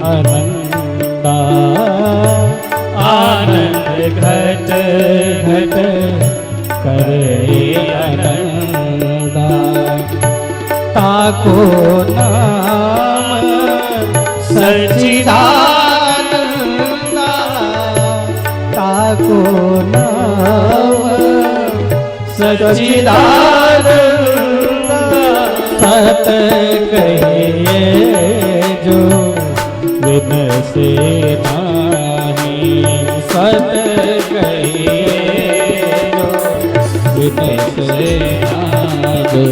अनंदा, आनंद घट घट करे अनंदा। ताको नाम सच्चिदानंदा, ताको नाम सच्चिदानंदा। सत कहिए जो बिन से नाहि, सत कहिए जो बिन से नाजो,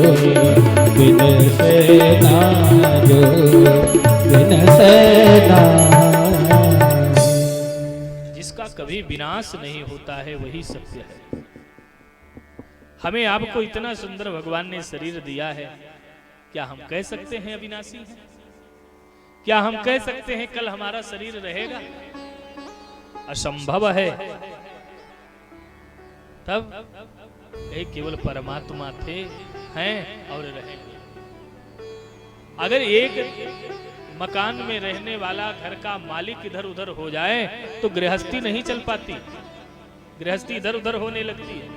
बिन से नाजो, बिन से नाजो। जिसका कभी विनाश नहीं होता है वही सत्य है। हमें आपको इतना सुंदर भगवान ने शरीर दिया है क्या हम कह सकते हैं अविनाशी है? क्या हम कह सकते हैं कल हमारा शरीर रहेगा? असंभव है। तब एक केवल परमात्मा थे, हैं और रहेंगे। अगर एक मकान में रहने वाला घर का मालिक इधर उधर हो जाए तो गृहस्थी नहीं चल पाती, गृहस्थी इधर उधर होने लगती है।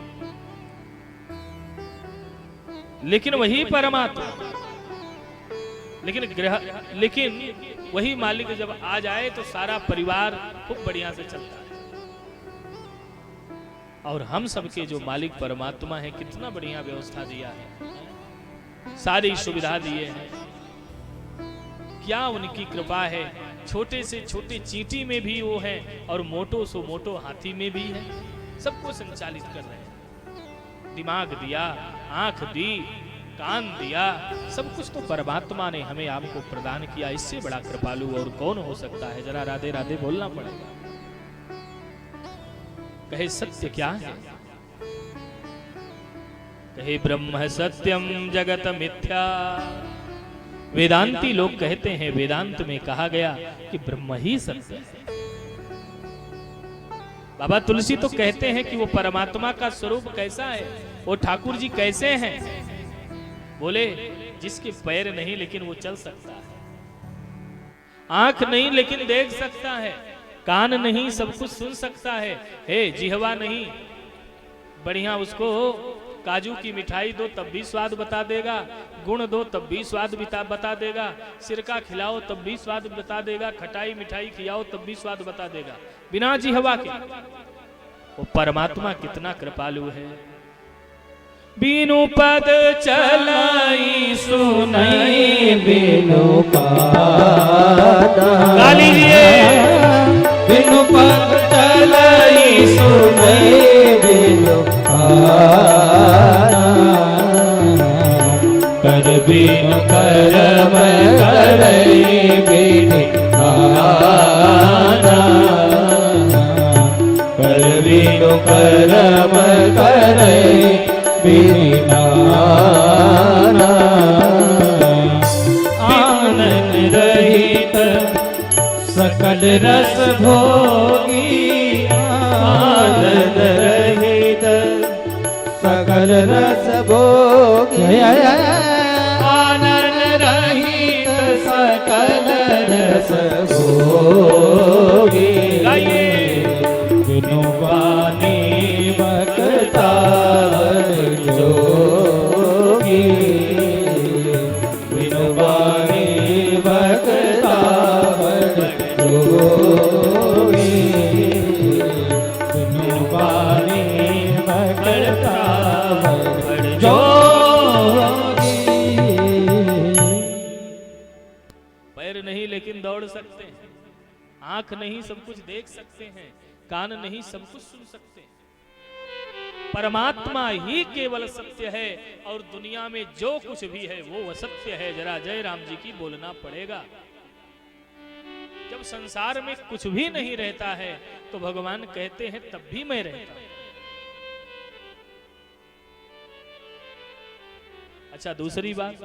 लेकिन वही परमात्मा, लेकिन वही मालिक जब आ जाए तो सारा परिवार खूब बढ़िया से चलता है। और हम सबके जो मालिक परमात्मा है, कितना बढ़िया व्यवस्था दिया है, सारी सुविधा दिए हैं। क्या उनकी कृपा है। छोटे से छोटे चींटी में भी वो है और मोटो से मोटो हाथी में भी है। सबको संचालित कर रहे हैं। दिमाग दिया, आंख दी, कान दिया, सब कुछ तो परमात्मा ने हमें आपको प्रदान किया। इससे बड़ा कृपालु और कौन हो सकता है? जरा राधे राधे बोलना पड़ेगा। कहे सत्य क्या है? कहे ब्रह्म सत्यम जगत मिथ्या। वेदांती लोग कहते हैं, वेदांत में कहा गया कि ब्रह्म ही सत्य है। बाबा तुलसी तो कहते हैं कि वो परमात्मा का स्वरूप कैसा है, वो ठाकुर जी कैसे हैं? बोले जिसके पैर नहीं लेकिन वो चल सकता है, आंख नहीं लेकिन देख सकता है, कान नहीं सब कुछ सुन सकता है, जिह्वा नहीं, बढ़िया उसको काजू की मिठाई दो तब भी स्वाद बता देगा, गुण दो तब भी स्वाद बता देगा, सिरका खिलाओ तब भी स्वाद बता देगा, खटाई मिठाई खिलाओ तब भी स्वाद बता देगा, बिना जिह्वा के। वो परमात्मा कितना कृपालु है। बिनु पद चलाई सुनाई बिनु पाद गाली दिए, बिनु पद चलाई सुनाई बिनु कर बिनु कर्म करई बिनु कर बिनु कर्म करई आनंद रहित सकल रस भोगी, आनंद रहित सकल रस भोगी, आनंद रहित सकल रस भोगी। बिनु बानी बकता जोगी, बिनु बानी बकता जोगी, बिनु बानी बकता जोगी। पैर नहीं लेकिन दौड़ सकते हैं, आंख नहीं सब कुछ देख सकते हैं, कान नहीं सब कुछ सुन सकते हैं। परमात्मा ही केवल सत्य है और दुनिया में जो कुछ भी है वो असत्य है। जरा जय राम जी की बोलना पड़ेगा। जब संसार में कुछ भी नहीं रहता है तो भगवान कहते हैं तब भी मैं रहता हूं। अच्छा, दूसरी बात,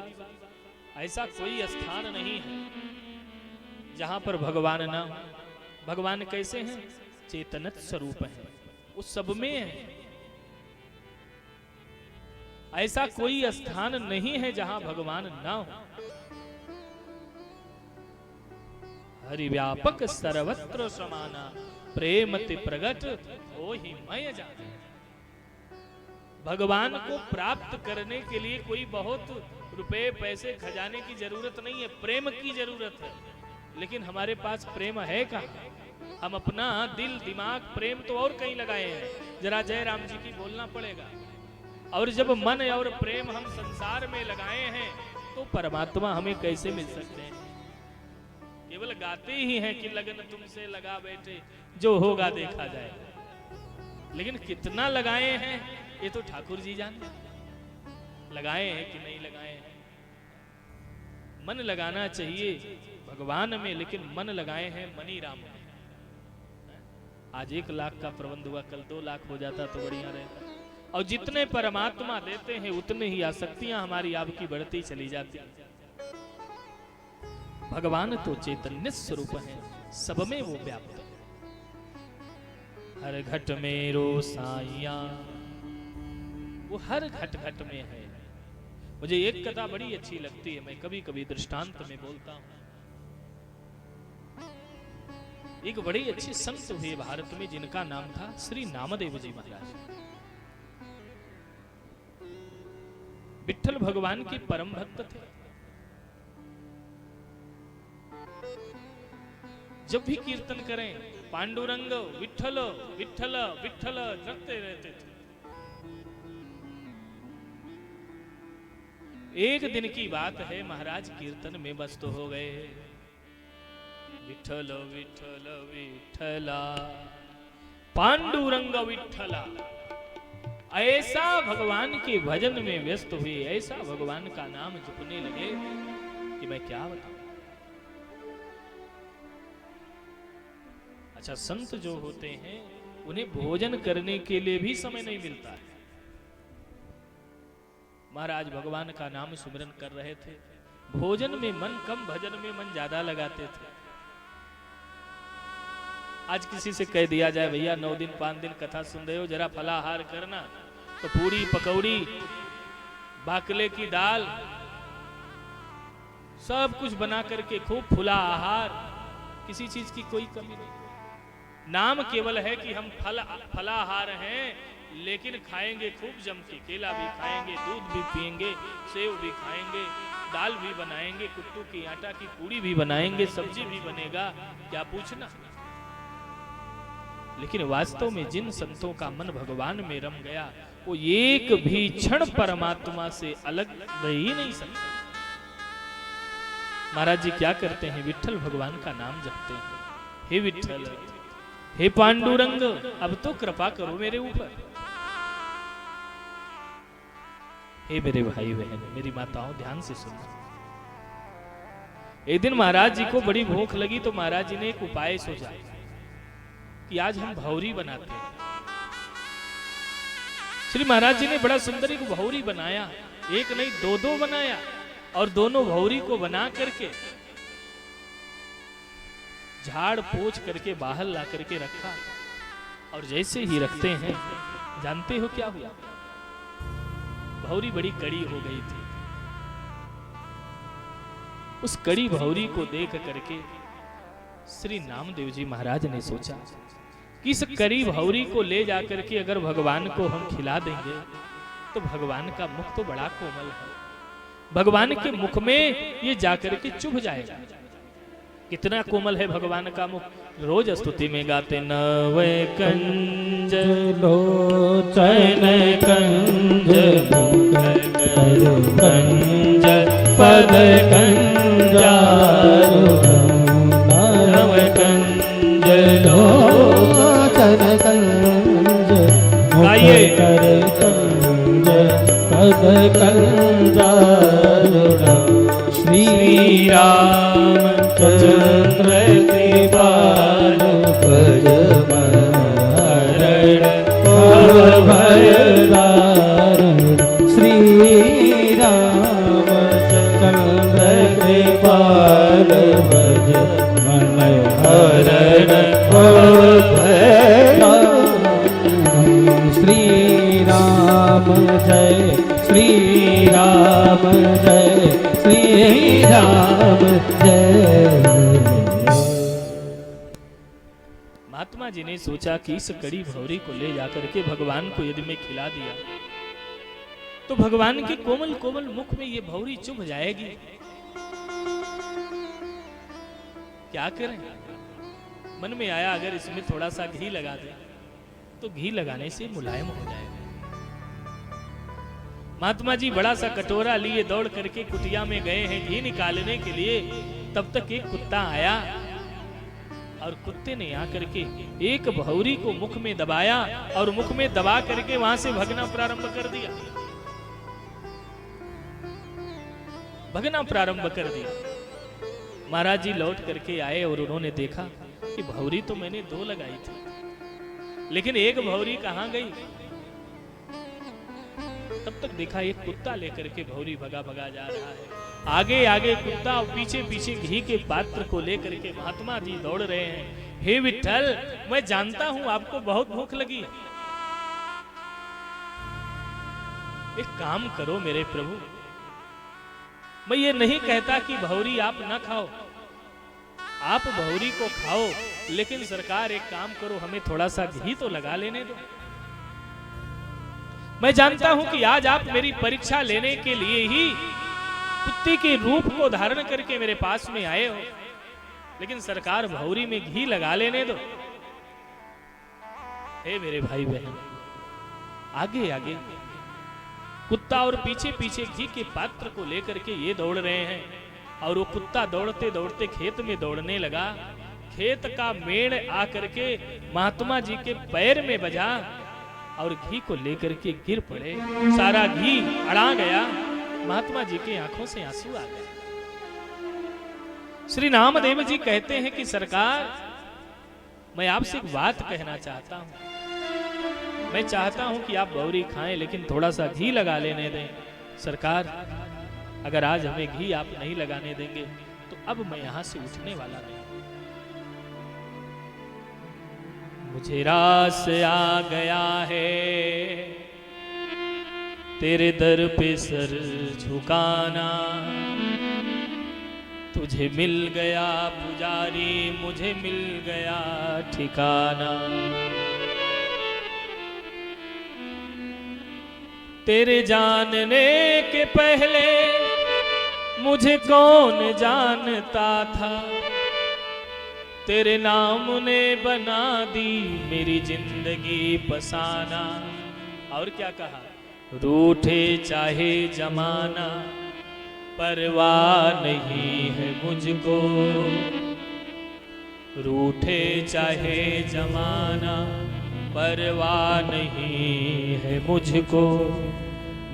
ऐसा कोई स्थान नहीं है जहां पर भगवान ना हो। भगवान कैसे हैं? चेतनत स्वरूप है, उस सब में है। ऐसा कोई स्थान नहीं है जहां भगवान ना हो। हरि व्यापक सर्वत्र समाना, प्रेमति प्रगट हो ही मय जाने। भगवान को प्राप्त करने के लिए कोई बहुत रुपए पैसे खजाने की जरूरत नहीं है, प्रेम की जरूरत है। लेकिन हमारे पास प्रेम है कहां? हम अपना दिल दिमाग प्रेम तो और कहीं लगाए हैं। जरा जय राम जी की बोलना पड़ेगा। और जब मन और प्रेम हम संसार में लगाए हैं तो परमात्मा हमें कैसे मिल सकते हैं? केवल गाते ही हैं कि लगन तुमसे लगा बैठे, जो होगा देखा जाएगा। लेकिन कितना लगाए हैं ये तो ठाकुर जी जाने। लगाए हैं कि नहीं लगाए हैं। मन लगाना चाहिए भगवान में, लेकिन मन लगाए हैं मनी राम में। आज 1 लाख का प्रबंध हुआ, कल 2 लाख हो जाता तो बढ़िया रहता। और जितने परमात्मा देते हैं उतने ही आसक्तियां हमारी आपकी बढ़ती चली जाती। भगवान तो चैतन्य स्वरूप है, सब में वो व्याप्त है। हर घट में रो साइया, वो हर घट घट में है। मुझे एक कथा बड़ी अच्छी लगती है, मैं कभी कभी दृष्टांत में बोलता हूं। एक बड़े अच्छे संत हुए भारत में, जिनका नाम था श्री नामदेव जी महाराज। विठ्ठल भगवान के परम भक्त थे। जब भी कीर्तन करें पांडुरंग विठ्ठल विठ्ठल विठ्ठल करते रहते थे। एक दिन की बात है, महाराज कीर्तन में व्यस्त हो गए। विठ्ठल विठ्ठल विठ्ठला पांडुरंग विठ्ठला, ऐसा भगवान के भजन में व्यस्त हुए, ऐसा भगवान का नाम जपने लगे कि मैं क्या बताऊं। अच्छा, संत जो होते हैं उन्हें भोजन करने के लिए भी समय नहीं मिलता है। महाराज भगवान का नाम सुमिरन कर रहे थे, भोजन में मन कम, भजन में मन ज्यादा लगाते थे। आज किसी से कह दिया जाए, भैया 9 दिन 5 दिन कथा सुन रहे हो, जरा फलाहार करना, तो पूरी पकौड़ी, बाकले की दाल, सब कुछ बना करके खूब फुला आहार, किसी चीज की कोई कमी नहीं। नाम केवल है कि हम फलाहार हैं, लेकिन खाएंगे खूब जम के, केला भी खाएंगे, दूध भी पिएंगे, सेव भी खाएंगे, दाल भी बनाएंगे, कुट्टू की आटा की पूड़ी भी बनाएंगे, सब्जी भी बनेगा, क्या पूछना। लेकिन वास्तव में जिन संतों का मन भगवान में रम गया, वो एक भी क्षण परमात्मा से अलग रह ही नहीं सकते। महाराज जी क्या करते हैं, विठ्ठल भगवान का नाम जपते हैं। हे विठ्ठल, हे पांडुरंग, अब तो कृपा करो मेरे ऊपर। हे मेरे भाई बहन, मेरी माताओं, ध्यान से सुनो। एक दिन महाराज जी को बड़ी भूख लगी, तो महाराज जी ने एक उपाय सोचा कि आज हम भौरी बनाते हैं। श्री महाराज जी ने बड़ा सुंदर एक भौरी बनाया, एक नहीं 2-2 बनाया, और दोनों भौरी को बना करके झाड़ पोछ करके बाहर ला करके रखा। और जैसे ही रखते हैं, जानते हो क्या हुआ? भौरी बड़ी कड़ी हो गई थी। उस कड़ी भौरी को देख करके श्री नामदेव जी महाराज ने सोचा कि इस कड़ी भौरी को ले जाकर के अगर भगवान को हम खिला देंगे तो भगवान का मुख तो बड़ा कोमल है, भगवान के मुख में ये जाकर के चुभ जाएगा। कितना कोमल है भगवान का मुख। रोज स्तुति में गाते, नव कंज लोचन कंज कंज पद कंजारु, नव कंज लोचन कंज गाइए। कर कंज पद कंजारु, श्री राम चंद्र कृपालु भज मरण भय दारुण, श्री राम चंद्र कृपालु भज मन हरण भय दारुण, श्री राम जय, श्री राम जय, श्री राम जय। महात्मा जी ने सोचा कि इस कड़ी भौरी को ले जाकर के भगवान को यदि मैं खिला दिया तो भगवान के कोमल कोमल मुख में ये भौरी चुभ जाएगी। क्या करें? मन में आया अगर इसमें थोड़ा सा घी लगा दे तो घी लगाने से मुलायम हो जाएगा। महात्मा जी बड़ा सा कटोरा लिए दौड़ करके कुटिया में गए हैं घी निकालने के लिए। तब तक एक कुत्ता आया और कुत्ते ने आकर के एक भौरी को मुख में दबाया और मुख में दबा करके वहां से भगना प्रारंभ कर दिया, भगना प्रारंभ कर दिया। महाराज जी लौट करके आए और उन्होंने देखा कि भौरी तो मैंने 2 लगाई थी, लेकिन एक भौरी कहां गई? तब तक देखा एक कुत्ता लेकर के भौरी भगा भगा जा रहा है। आगे आगे कुत्ता और पीछे पीछे घी के पात्र को लेकर के महात्मा जी दौड़ रहे हैं। हे विठ्ठल, मैं जानता हूं आपको बहुत भूख लगी है, एक काम करो मेरे प्रभु, मैं ये नहीं कहता कि भौरी आप ना खाओ, आप भौरी को खाओ, लेकिन सरकार एक काम करो, हमें थोड़ा सा घी तो लगा लेने दो। मैं जानता हूं कि आज आप मेरी परीक्षा लेने के लिए ही कुत्ते के रूप को धारण करके मेरे पास में आए हो, लेकिन सरकार भौरी में घी लगा लेने दो। हे मेरे भाई बहन, आगे आगे कुत्ता और पीछे पीछे घी के पात्र को लेकर के ये दौड़ रहे हैं, और वो कुत्ता दौड़ते दौड़ते खेत में दौड़ने लगा। खेत का मेड़ आकर के महात्मा जी के पैर में बजा और घी को लेकर के गिर पड़े, सारा घी अड़ा गया, महात्मा जी की आंखों से आंसू आ गए। श्री नामदेव जी कहते हैं कि सरकार, मैं आपसे एक बात कहना चाहता हूं, मैं चाहता हूं कि आप भौरी खाएं, लेकिन थोड़ा सा घी लगा लेने दें। सरकार, अगर आज हमें घी आप नहीं लगाने देंगे तो अब मैं यहां से उठने वाला नहीं। मुझे रास आ गया है तेरे दर पे सर झुकाना, तुझे मिल गया पुजारी, मुझे मिल गया ठिकाना। तेरे जानने के पहले मुझे कौन जानता था, तेरे नाम ने बना दी मेरी जिंदगी फसाना। और क्या कहा, रूठे चाहे जमाना परवाह नहीं है मुझको, रूठे चाहे जमाना परवाह नहीं है मुझको,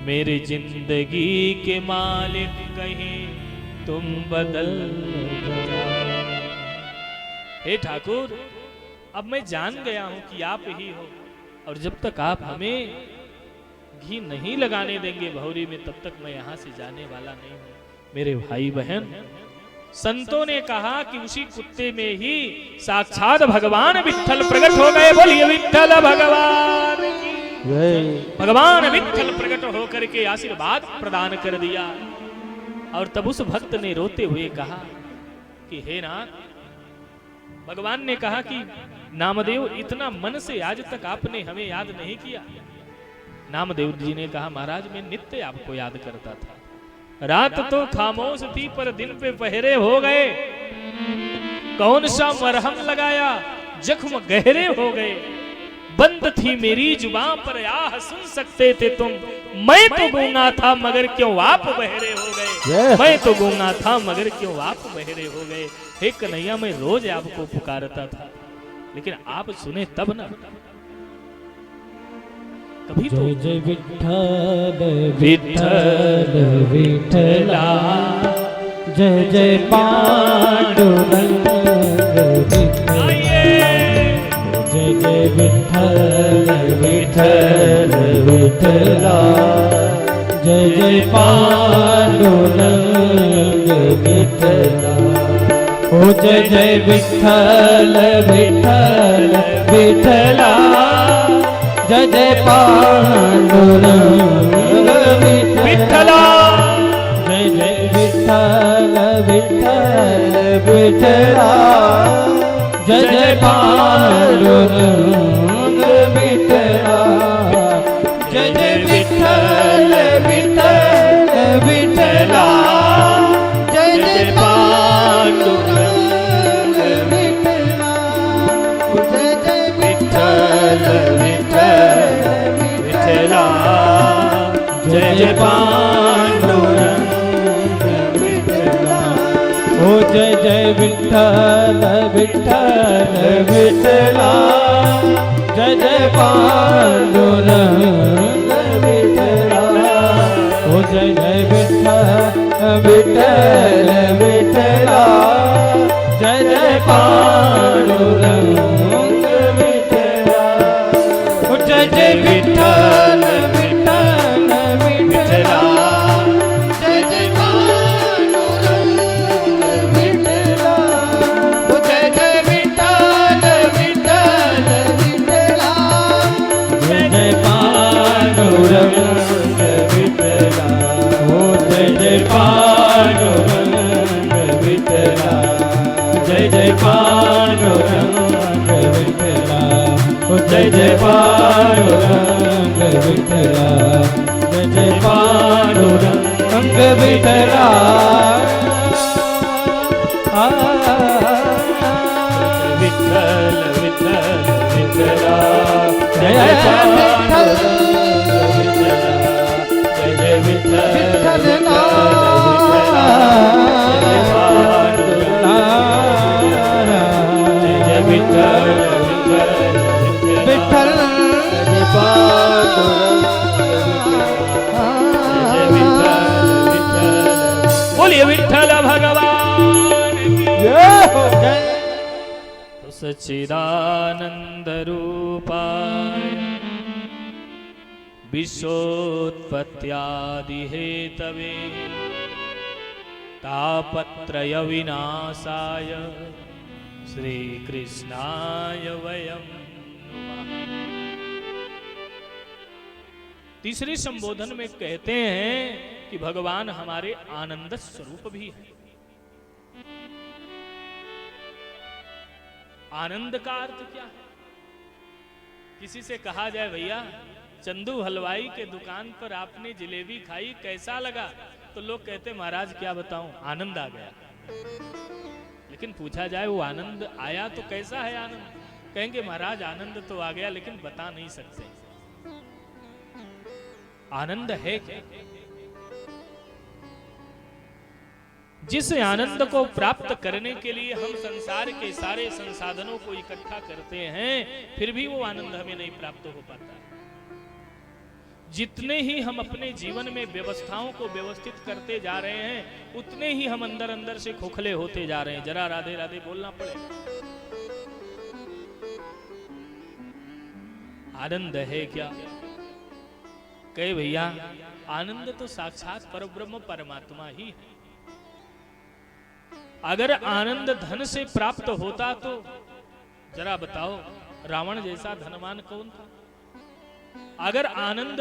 मेरी जिंदगी के मालिक कहीं तुम बदल जाओ। हे ठाकुर, अब मैं जान गया हूं कि आप ही हो, और जब तक आप हमें घी नहीं लगाने देंगे भौरी में, तब तक मैं यहां से जाने वाला नहीं हूं। मेरे भाई बहन, संतों ने कहा कि उसी कुत्ते में ही साक्षात भगवान विठ्ठल प्रकट हो गए। बोलिए विठ्ठल भगवान की। भगवान विठ्ठल प्रकट होकर के आशीर्वाद प्रदान कर दिया, और तब उस भक्त ने रोते हुए कहा कि हे नाथ, भगवान ने कहा कि नामदेव, इतना मन से आज तक आपने हमें याद नहीं किया। नामदेव जी ने कहा, महाराज मैं नित्य आपको याद करता था, रात तो खामोश थी पर दिन पे पहरे हो गए, कौन सा मरहम लगाया जख्म गहरे हो गए, बंद थी मेरी जुबां पर आह सुन सकते थे तुम, मैं तो गूंगा था मगर क्यों आप बहरे हो गए, मैं तो गूंगा था मगर क्यों आप बहरे हो गए। हे कन्हैया, मैं रोज आपको पुकारता था, लेकिन आप सुने तब ना, कभी तो। जय जय विठ्ठल विठ्ठल विठ्ठला, जय जय पांडुरंग विठ्ठला, जय जय विठ्ठल विठ्ठल विठ्ठला, जय जय पांडुरंग विठ्ठला। ओ जय जय विठ्ठल विठ्ठल विठ्ठला, जय जय पांडुरंग विठ्ठला, जय जय विठ्ठल विठ्ठल विठ्ठला, जय जय पांडुरंग विठ्ठला, जय जय विठ्ठल विठ्ठल विठ्ठला, जय जय पांडुरंग विठ्ठला, जय जय विठ्ठल विठ्ठला, जय जय पांडुरंग विठ्ठला। ओ जय जय विठ्ठल विठ्ठल विठ्ठला, जय जय पांडुरंग विठ्ठला। ओ जय जय विठ्ठल विठ्ठल विठ्ठला, जय जय पांडुरंग विठ्ठला। ओ जय जय विठ्ठल विठ्ठल विठ्ठला, जय जय पांडुरंग जय पांडुरंग विठला, जय जय पांडुरंग विठला, जय जय पांडुरंग विठला। विठ्ठल विठ्ठल विठ्ठला, जय जय विठ्ठल जय जय विठ्ठल विठ्ठल नाम, जय जय विठ्ठल विठ्ठल बोलिए विठ्ठल भगवान की जय। तो सच्चिदानंद रूपाय विश्वोत्पत्त्यादि हेतवे तापत्रय विनाशाय श्री कृष्णाय वयं नमः। तीसरे संबोधन में कहते हैं कि भगवान हमारे आनंद स्वरूप भी है। आनंद का अर्थ क्या है? किसी से कहा जाए भैया चंदू हलवाई के दुकान पर आपने जलेबी खाई कैसा लगा, तो लोग कहते महाराज क्या बताऊं आनंद आ गया। लेकिन पूछा जाए वो आनंद आया तो कैसा है आनंद, कहेंगे महाराज आनंद तो आ गया लेकिन बता नहीं सकते आनंद है क्या। जिस आनंद को प्राप्त करने के लिए हम संसार के सारे संसाधनों को इकट्ठा करते हैं फिर भी वो आनंद हमें नहीं प्राप्त हो पाता। जितने ही हम अपने जीवन में व्यवस्थाओं को व्यवस्थित करते जा रहे हैं उतने ही हम अंदर अंदर से खोखले होते जा रहे हैं। जरा राधे राधे बोलना पड़े। आनंद है क्या? कहे भैया आनंद तो साक्षात परब्रह्म परमात्मा ही है। अगर आनंद धन से प्राप्त होता तो जरा बताओ रावण जैसा धनवान कौन था? अगर आनंद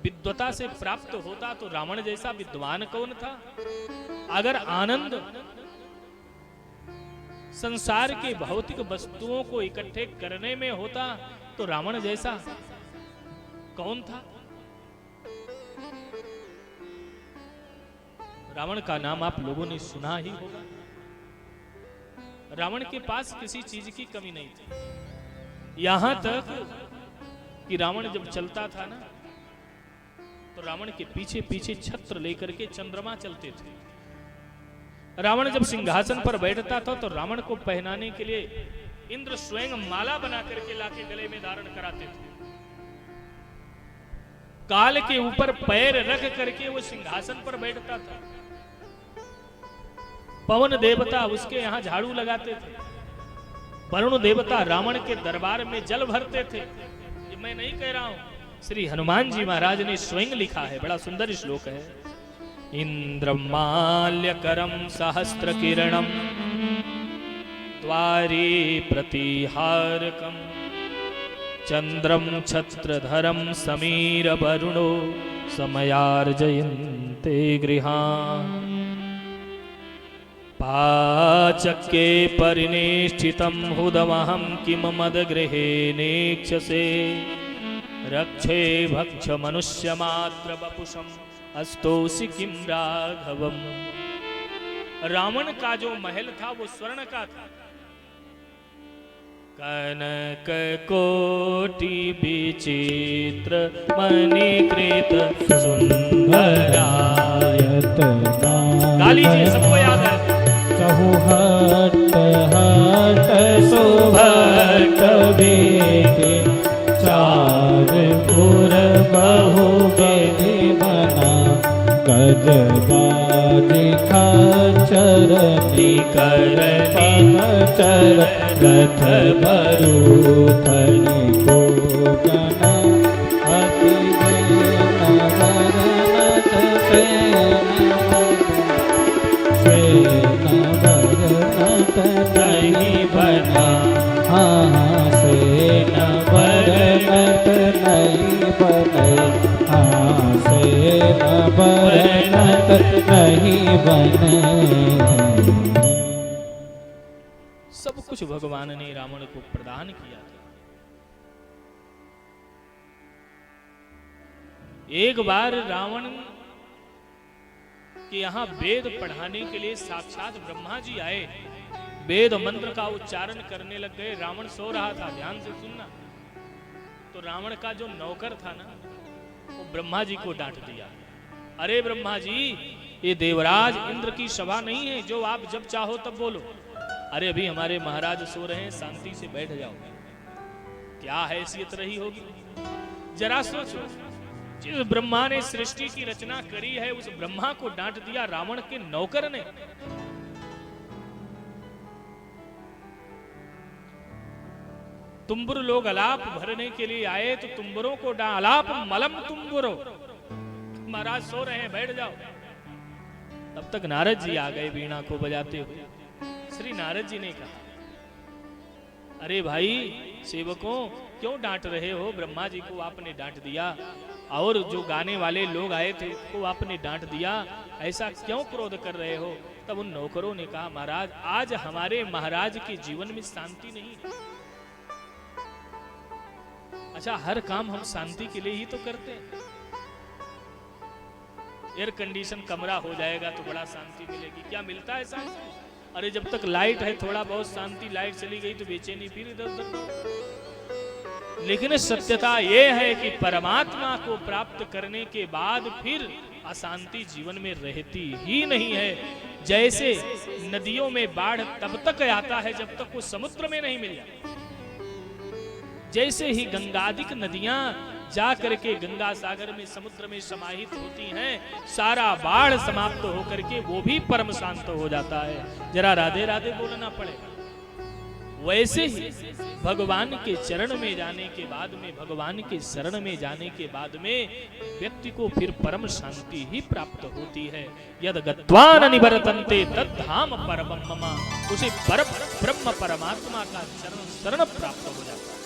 विद्वता से प्राप्त होता तो रावण जैसा विद्वान कौन था? अगर आनंद संसार के भौतिक वस्तुओं को इकट्ठे करने में होता तो रावण जैसा कौन था? रावण का नाम आप लोगों ने सुना ही होगा। रावण के पास किसी चीज की कमी नहीं थी। यहां तक कि रावण जब चलता था ना तो रावण के पीछे पीछे छत्र लेकर के चंद्रमा चलते थे। रावण जब सिंहासन पर बैठता था तो रावण को पहनाने के लिए इंद्र स्वयं माला बना करके लाके गले में धारण कराते थे। काल के ऊपर पैर रख करके वो सिंहासन पर बैठता था। पवन देवता उसके यहां झाड़ू लगाते थे। वरुण देवता रावण के दरबार में जल भरते थे। ये मैं नहीं कह रहा हूं, श्री हनुमान जी महाराज ने स्वयं लिखा है। बड़ा सुंदर श्लोक है। इंद्रमाल्यकरं सहस्त्र किरणम द्वारे प्रतिहारकम चंद्रम छत्रधरम समीर वरुणो समयार्जयन्ते गृहान् पाचक्ये परिनिष्ठितं हुदमहं किम मदगृहे नेक्षसे रक्षे भक्ष मनुष्य मात्र वपुषम अस्तोषि किम राघवम। रावण का जो महल था वो स्वर्ण का था। कनक कोटि विचित्र मणिकृत सुंदरायत। गा लीजिए, सबको याद है। कहु हट हट सुभट बेटे चार पुर बहु बेटे बना गजबाजी खचर निकर खचर रथ भरूथनि को गना अति नवरनत सेनवरनत नहीं बना। हाँ सेनवरनत नहीं बने। हाँ सेनवरनत नहीं बने। कुछ भगवान ने रावण को प्रदान किया था। एक बार रावण के यहां वेद पढ़ाने के लिए साक्षात ब्रह्मा जी आए, वेद मंत्र का उच्चारण करने लग गए। रावण सो रहा था, ध्यान से सुनना। तो रावण का जो नौकर था ना, वो ब्रह्मा जी को डांट दिया, अरे ब्रह्मा जी, ये देवराज इंद्र की सभा नहीं है जो आप जब चाहो तब बोलो। अरे अभी हमारे महाराज सो रहे हैं, शांति से बैठ जाओ। क्या हैसियत रही होगी, जरा सोचो। जिस ब्रह्मा ने सृष्टि की रचना करी है, उस ब्रह्मा को डांट दिया रावण के नौकर ने। तुम्बुर लोग अलाप भरने के लिए आए तो तुम्बुरों को अलाप मलम तुम्बुरो, महाराज सो रहे हैं, बैठ जाओ। तब तक नारद जी आ गए वीणा को बजाते हुए। श्री नारद जी ने कहा, अरे भाई सेवकों, क्यों डांट रहे हो? ब्रह्मा जी को आपने डांट दिया और जो गाने वाले लोग आए थे उसको आपने डांट दिया, ऐसा क्यों क्रोध कर रहे हो? तब उन नौकरों ने कहा, महाराज आज हमारे महाराज के जीवन में शांति नहीं है। अच्छा, हर काम हम शांति के लिए ही तो करते हैं। एयर कंडीशन कमरा हो जाएगा तो बड़ा शांति मिलेगी, क्या मिलता है शांति? अरे जब तक लाइट है थोड़ा बहुत शांति, लाइट चली गई तो बेचैनी, फिर इधर उधर। लेकिन सत्यता यह है कि परमात्मा को प्राप्त करने के बाद फिर अशांति जीवन में रहती ही नहीं है। जैसे नदियों में बाढ़ तब तक आता है जब तक वो समुद्र में नहीं मिल जाता। जैसे ही गंगादिक नदियां जा करके गंगा सागर में, समुद्र में समाहित होती हैं, सारा बाढ़ समाप्त होकर के वो भी परम शांत हो जाता है। जरा राधे राधे बोलना पड़ेगा। वैसे ही भगवान के चरण में जाने के बाद में, भगवान के शरण में जाने के बाद में व्यक्ति को फिर परम शांति ही प्राप्त होती है। यद गत्वान निवर्तन्ते तद्धाम परमं मम, उसे परम ब्रह्म परमात्मा का शरण प्राप्त हो जाता है।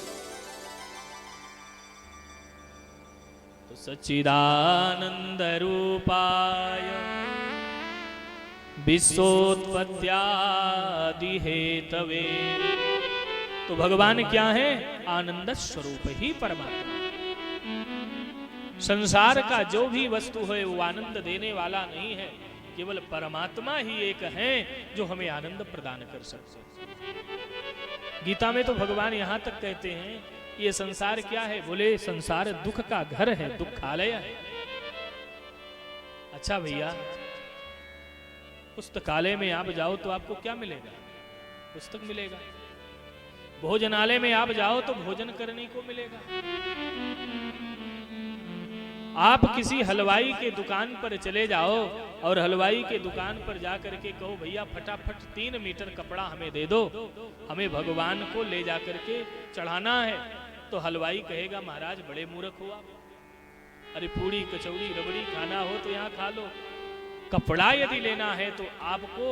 सच्चिदानंद रूपाय विश्वोत्पत्त्यादि हेतवे। तो भगवान क्या है? आनंद स्वरूप ही परमात्मा। संसार का जो भी वस्तु है वो आनंद देने वाला नहीं है, केवल परमात्मा ही एक है जो हमें आनंद प्रदान कर सकते हैं। गीता में तो भगवान यहां तक कहते हैं, ये संसार क्या है? बोले संसार दुख का घर है, दुखालय है। अच्छा भैया, पुस्तकालय में आप जाओ तो आपको क्या मिलेगा? पुस्तक मिलेगा। भोजनालय में आप जाओ तो भोजन करने को मिलेगा। आप किसी हलवाई के दुकान पर चले जाओ और हलवाई के दुकान पर जाकर के कहो, भैया फटाफट 3 मीटर कपड़ा हमें दे दो, हमें भगवान को ले जाकर के चढ़ाना है। तो हलवाई कहेगा, महाराज बड़े मूर्ख हुआ, अरे पूड़ी कचौड़ी रबड़ी खाना हो तो यहाँ खा लो। कपड़ा यदि लेना है तो आपको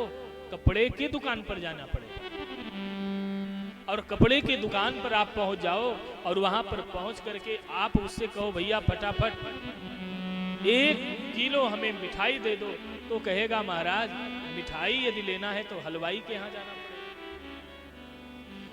कपड़े की दुकान पर जाना पड़ेगा, और कपड़े की दुकान पर आप पहुंच जाओ और वहां पर पहुंच करके आप उससे कहो, भैया फटाफट 1 किलो हमें मिठाई दे दो। तो कहेगा, महाराज मिठाई यदि लेना है तो हलवाई के यहाँ जाना पड़ेगा।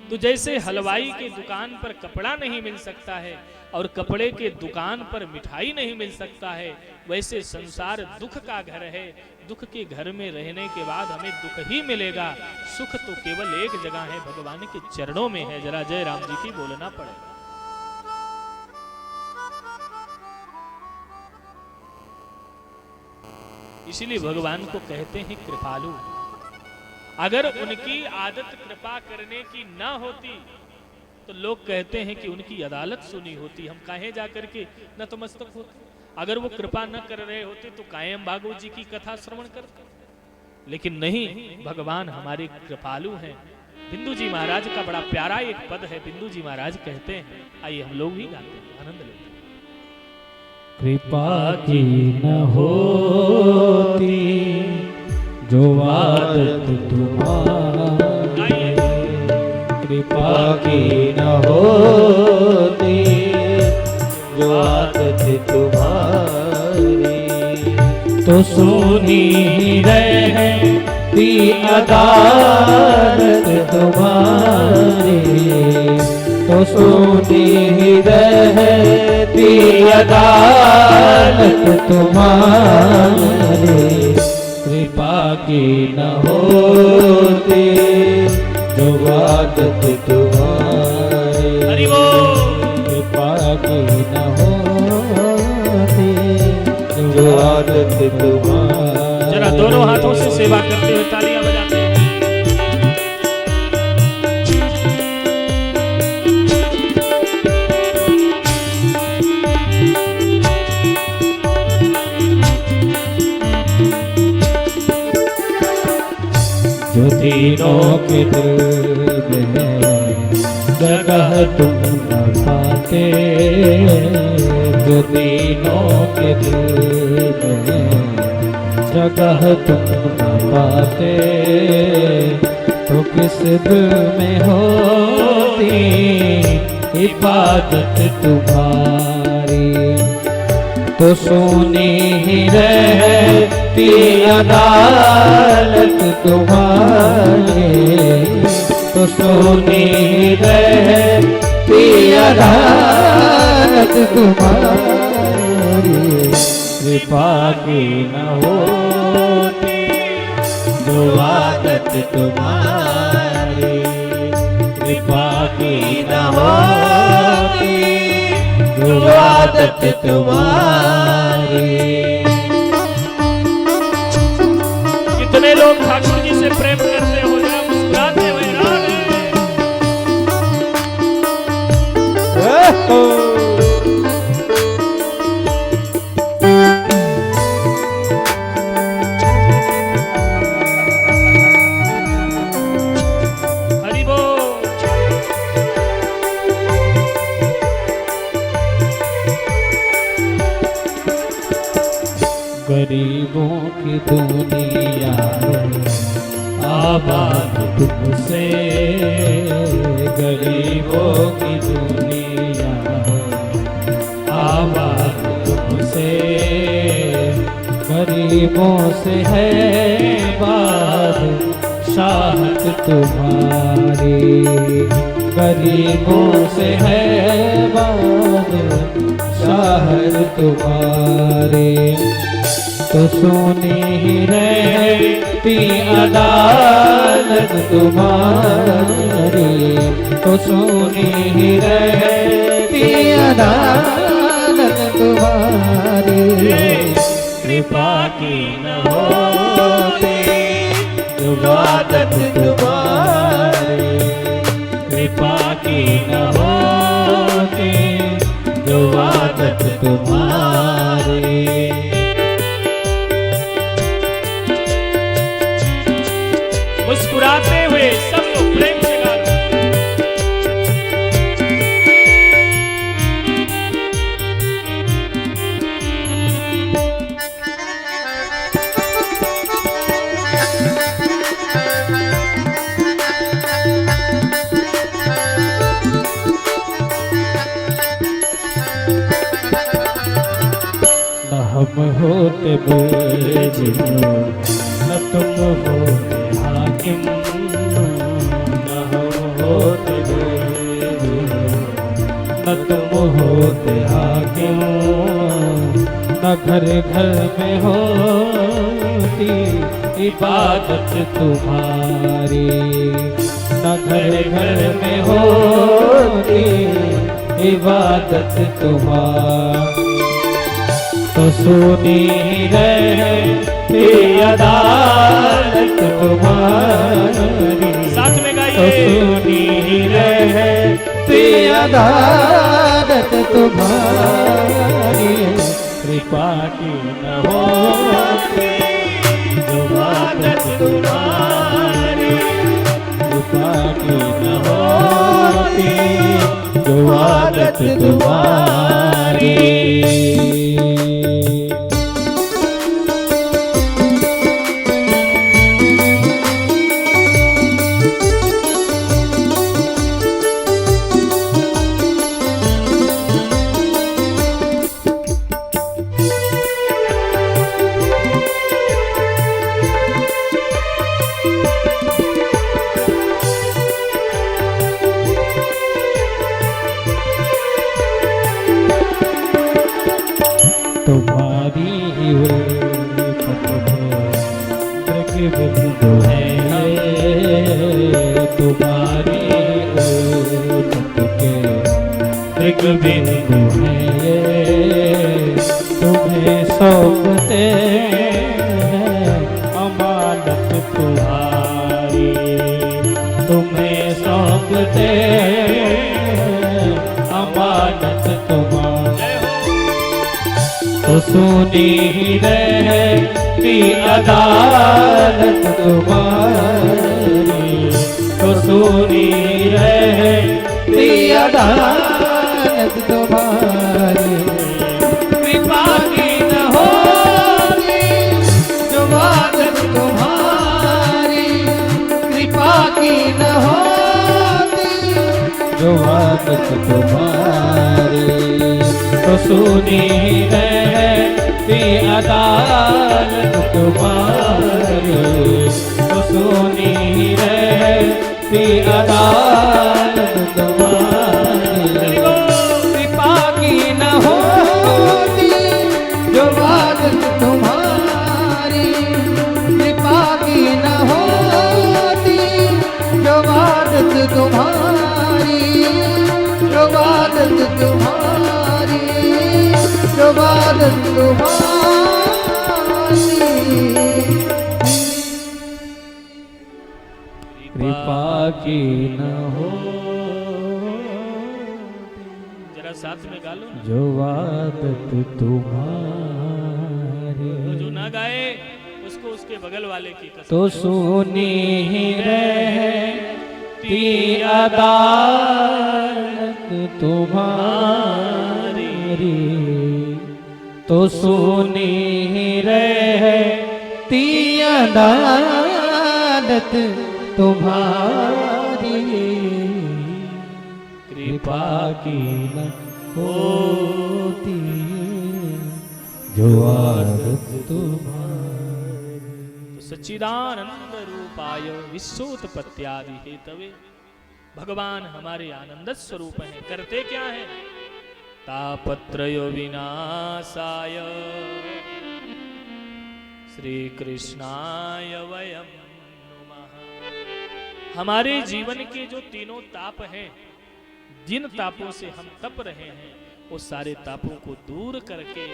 तो जैसे हलवाई के दुकान पर कपड़ा नहीं मिल सकता है और कपड़े के दुकान पर मिठाई नहीं मिल सकता है, वैसे संसार दुख का घर है। दुख के घर में रहने के बाद हमें दुख ही मिलेगा। सुख तो केवल एक जगह है, भगवान के चरणों में है। जरा जय राम जी की बोलना पड़ेगा। इसीलिए भगवान को कहते हैं कृपालु। अगर उनकी आदत कृपा करने की ना होती तो लोग कहते हैं कि उनकी अदालत सुनी होती, हम काहे जाकर के नतमस्तक होते। अगर वो कृपा न कर रहे होते तो कायम बागो जी की कथा श्रवण करते, लेकिन नहीं, भगवान हमारे कृपालु हैं। बिंदु जी महाराज का बड़ा प्यारा एक पद है। बिंदु जी महाराज कहते हैं, आइए हम लोग भी गाते हैं, आनंद लेते हैं। कृपा की न होती जो आदत तुम्हारी, कृपा की न होती जो आदत तुम्हारी, तो सुनी रहे रहती अदालत तुम्हारी, तो सुनी ही रहती अदालत तुम्हारी। कृपा की न होती जो आदत तुम्हारी, कृपा की न होती जो आदत तुम्हारी। जरा दोनों हाथों से सेवा करते हुए तालियां बजाते हैं। जो तीनों के दिल में जगह तुम न पाते, जो तीनों के दिल में जगह तुम न पाते, तो किस दिल में होती इबादत तुम्हारी। तो सोनी ही रहती अदालत तुम्हारी, तो सोनी ही रहती अदालत तुम्हारी। कृपा की न होती जो आदत तुम्हारी, कृपा की न होती जो आदत तुम्हारी। कितने लोग ठाकुर जी से प्रेम करते हो, जरा मुस्कुराते हुए राधे। हरि बोल। गरीबों की दुनिया आबाद तुमसे, गरीबों की दुनिया आबाद तुमसे। गरीबों से है बात शाहत तुम्हारी, गरीबों से है बात शाहत तुम्हारी। तो सोनी ही रहती अदालत तुम्हारी, तो सोनी ही रहती अदालत तुम्हारी। कृपा की न होती जो आदत तुम्हारी, कृपा की न होती जो आदत तुम्हारी। मुस्कुराते हुए सब लोग प्रेम से गाते हैं। न हम होते बेजिनो, न तुम होते हाकिम, न हम होते बेजिनो, न तुम होते हाकिम। न घर घर में होती इबादत तुम्हारी, न घर घर में होती इबादत तुम्हारी। तो सुनी रहती अदालत तुम्हारी, साथ में तो गाइए। सुनी रहती अदालत तुम्हारी। कृपा की न होती जो आदत तुम्हारी, कृपा की न होती जो आदत तुम्हारी। बिंदु है ये तुम्हें सौंपते हैं अमानत तुम्हारी, तुम्हें सौंपते हैं अमानत तुम्हारी। तो सुनी रहती अदालत तुम्हारी, तो सुनी रहती अदालत तुम्हारी। कृपा की न होती जो आदत तुम्हारी, कृपा की न होती जो आदत तुम्हारी। तो सुनी रहती अदालत तुम्हारी, तो सुनी रहती अदालत तुम्हारी। कृपा की न होती जो आदत तुम्हारी, कृपा की न होती जो आदत तुम्हारी, जो आदत तुम्हारी, जो आदत तुम्हारी। कृपा की न हो जरा साथ में गा लो ना। जो आदत तुम्हारी, तो जो ना गाए उसको उसके बगल वाले की कसम। तो सुनी रहती अदालत तुम्हारी, तो सुनी रहती अदालत तुम्हारी। कृपा की न होती जो आदत तुम्हारी। तो सच्चिदानंद रूपाय विश्वोत्पत्त्यादि हेतवे, भगवान हमारे आनंद स्वरूप हैं। करते क्या है? तापत्रय विनाशाय श्री कृष्णाय वयम नुमः। हमारे जीवन के जो तीनों ताप हैं, जिन तापों से हम तप रहे हैं, वो सारे तापों को दूर करके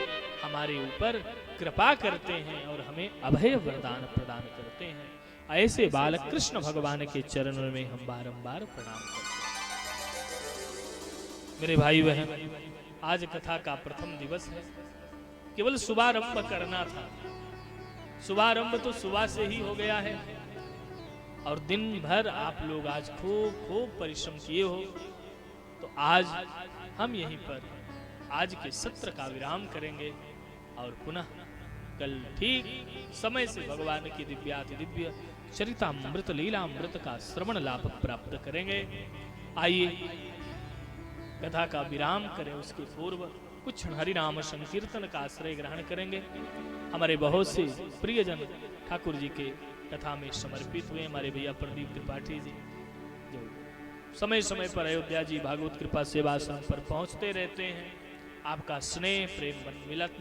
हमारे ऊपर कृपा करते हैं और हमें अभय वरदान प्रदान करते हैं। ऐसे बालक कृष्ण भगवान के चरणों में हम बारंबार प्रणाम करते हैं। मेरे भाई बहन, आज कथा का प्रथम दिवस है। केवल शुभारंभ करना था। शुभारंभ तो सुबह से ही हो गया है और दिन भर आप लोग आज खूब खूब परिश्रम किए हो। तो आज हम यहीं पर आज के सत्र का विराम करेंगे और पुनः कल ठीक समय से भगवान की दिव्याति दिव्य चरितामृत लीलामृत का श्रवण लाभ प्राप्त करेंगे। आइए कथा का विराम करें, उसके पूर्व कुछ हरिनाम संकीर्तन का आश्रय ग्रहण करेंगे। हमारे बहुत से प्रियजन ठाकुर जी के कथा में समर्पित हुए। हमारे भैया प्रदीप त्रिपाठी जी जो समय समय पर अयोध्या जी भागवत कृपा सेवाश्रम पर पहुंचते रहते हैं। आपका स्नेह प्रेम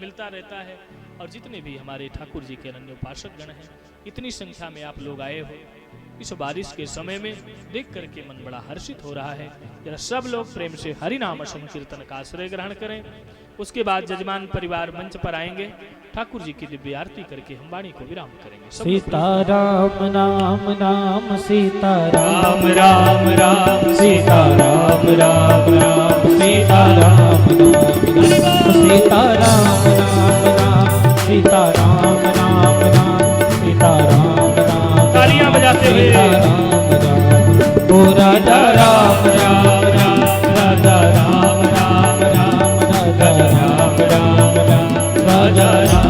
मिलता रहता है। और जितने भी हमारे ठाकुर जी के अनन्य उपासक गण हैं, इतनी संख्या में आप लोग आए हो। इस बारिश के समय में देख करके मन बड़ा हर्षित हो रहा है। जरा सब लोग प्रेम से हरिनाम संकीर्तन का आश्रय ग्रहण करें। उसके बाद जजमान परिवार मंच पर आएंगे। ठाकुर जी की दिव्य आरती करके हम वाणी को विराम करेंगे। सीताराम राम राम सीताराम राम राम सीताराम राम राम सीताराम राम सीताराम राम राम सीताराम राम राम सीताराम राम। तालियां बजाते हुए ओ राजा राम राम राम राजा राम राम राम राजा राम राम राम राजा राम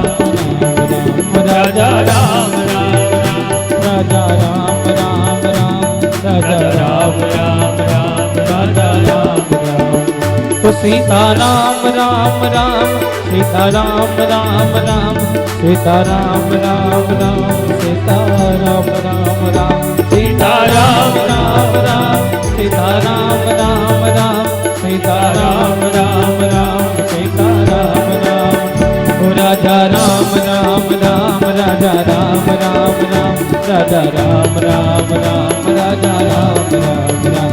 राजा राम राजा राम राम राम राजा राम राम राम राजा राम राम। तो सीताराम राम राम सीताराम राम राम सीताराम राम राम सीताराम राम राम सीताराम राम राम सीताराम राम राम सीताराम राम राम सीताराम राम। राजा राम राम राम राजा राम राम राम राजा राम राम राम राजा राम राम राम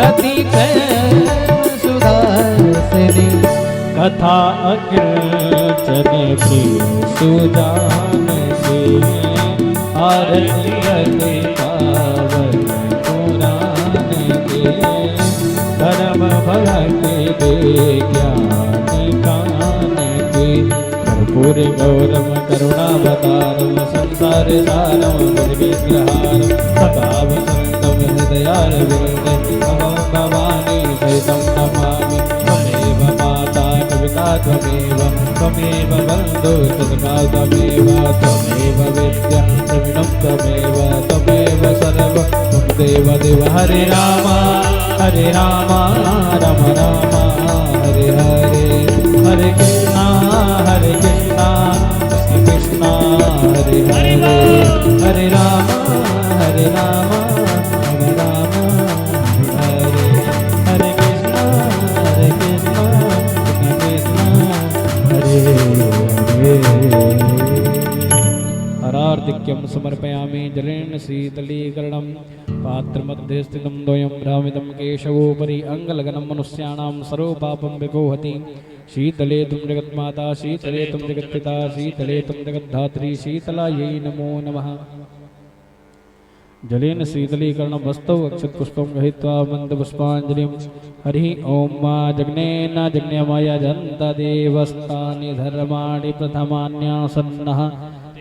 रति प्रेम सुधासिनी कथा अग्रचने प्रिय सुजान से आरती गति पावन पुराण के धर्म भक्ति दे ज्ञान कान के कर्पूर गौरम करुणावतारम संसार सारम निर्विग्रहारम सदा वसंतम हृदयारविंदे अहं भवानी सहितं नमामि त्वमेव माता कविता त्वमेव बन्धु सदका त्वमेव विद्या द्रविणं त्वमेव सर्वं त्वमेव देव हरे राम राम राम हरे हरे हरे कृष्णा कृष्ण कृष्ण हरे हरे हरे राम राम राम हरे हरे कृष्ण कृष्ण कृष्ण हरे हरे हरार्दिक्यं समर्पयामि जलेन शीतलीकरणं पात्रमध्ये स्थितं द्वयं भ्रामितं केशवोपरि अङ्गलगनं मनुष्याणां सर्वपापं विगोहति शीतले तुं जगन्माता शीतले तुं जगत्पिता शीतले तुं जगद्धात्री शीतलायै नमो नमः जलेन शीतलीकरणं वस्तौ अक्षतपुष्पं गृहीत्वा मन्दपुष्पाञ्जलिं हरिः ॐ मा जग्नेन जग्न्यमयजन्तदेवस्तानि धर्माणि प्रथमान्यासन्नः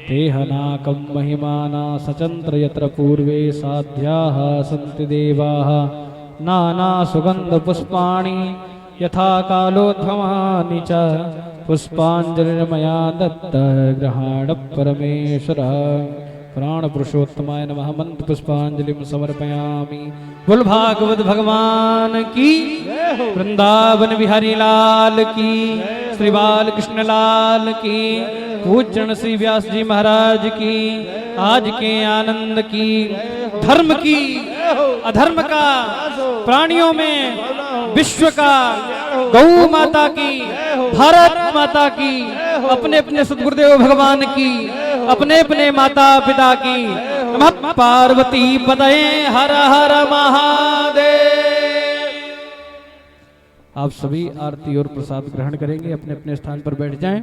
तेहनाकं महिमाना सचन्द्र यत्र पूर्वे साध्याः सन्ति देवाः नानासुगन्धपुष्पाणि यथा कालोद्भवानि च पुष्पाञ्जलिर्मया दत्त गृहाण परमेश्वरः प्राण पुरुषोत्तमाय नमः मंत्र पुष्पांजलिं समर्पयामि। बोल भागवत भगवान की, वृंदावन बिहारी लाल की, श्री बाल कृष्ण लाल की, पूजन श्री व्यास जी महाराज की, आज के आनंद की, धर्म की, अधर्म का, प्राणियों में विश्व का, गौ माता की, भारत माता की, अपने अपने सदगुरुदेव भगवान की, अपने अपने माता पिता की, नमः पार्वती पतये हर हर महादेव। आप सभी आरती और प्रसाद ग्रहण करेंगे, अपने अपने स्थान पर बैठ जाएं।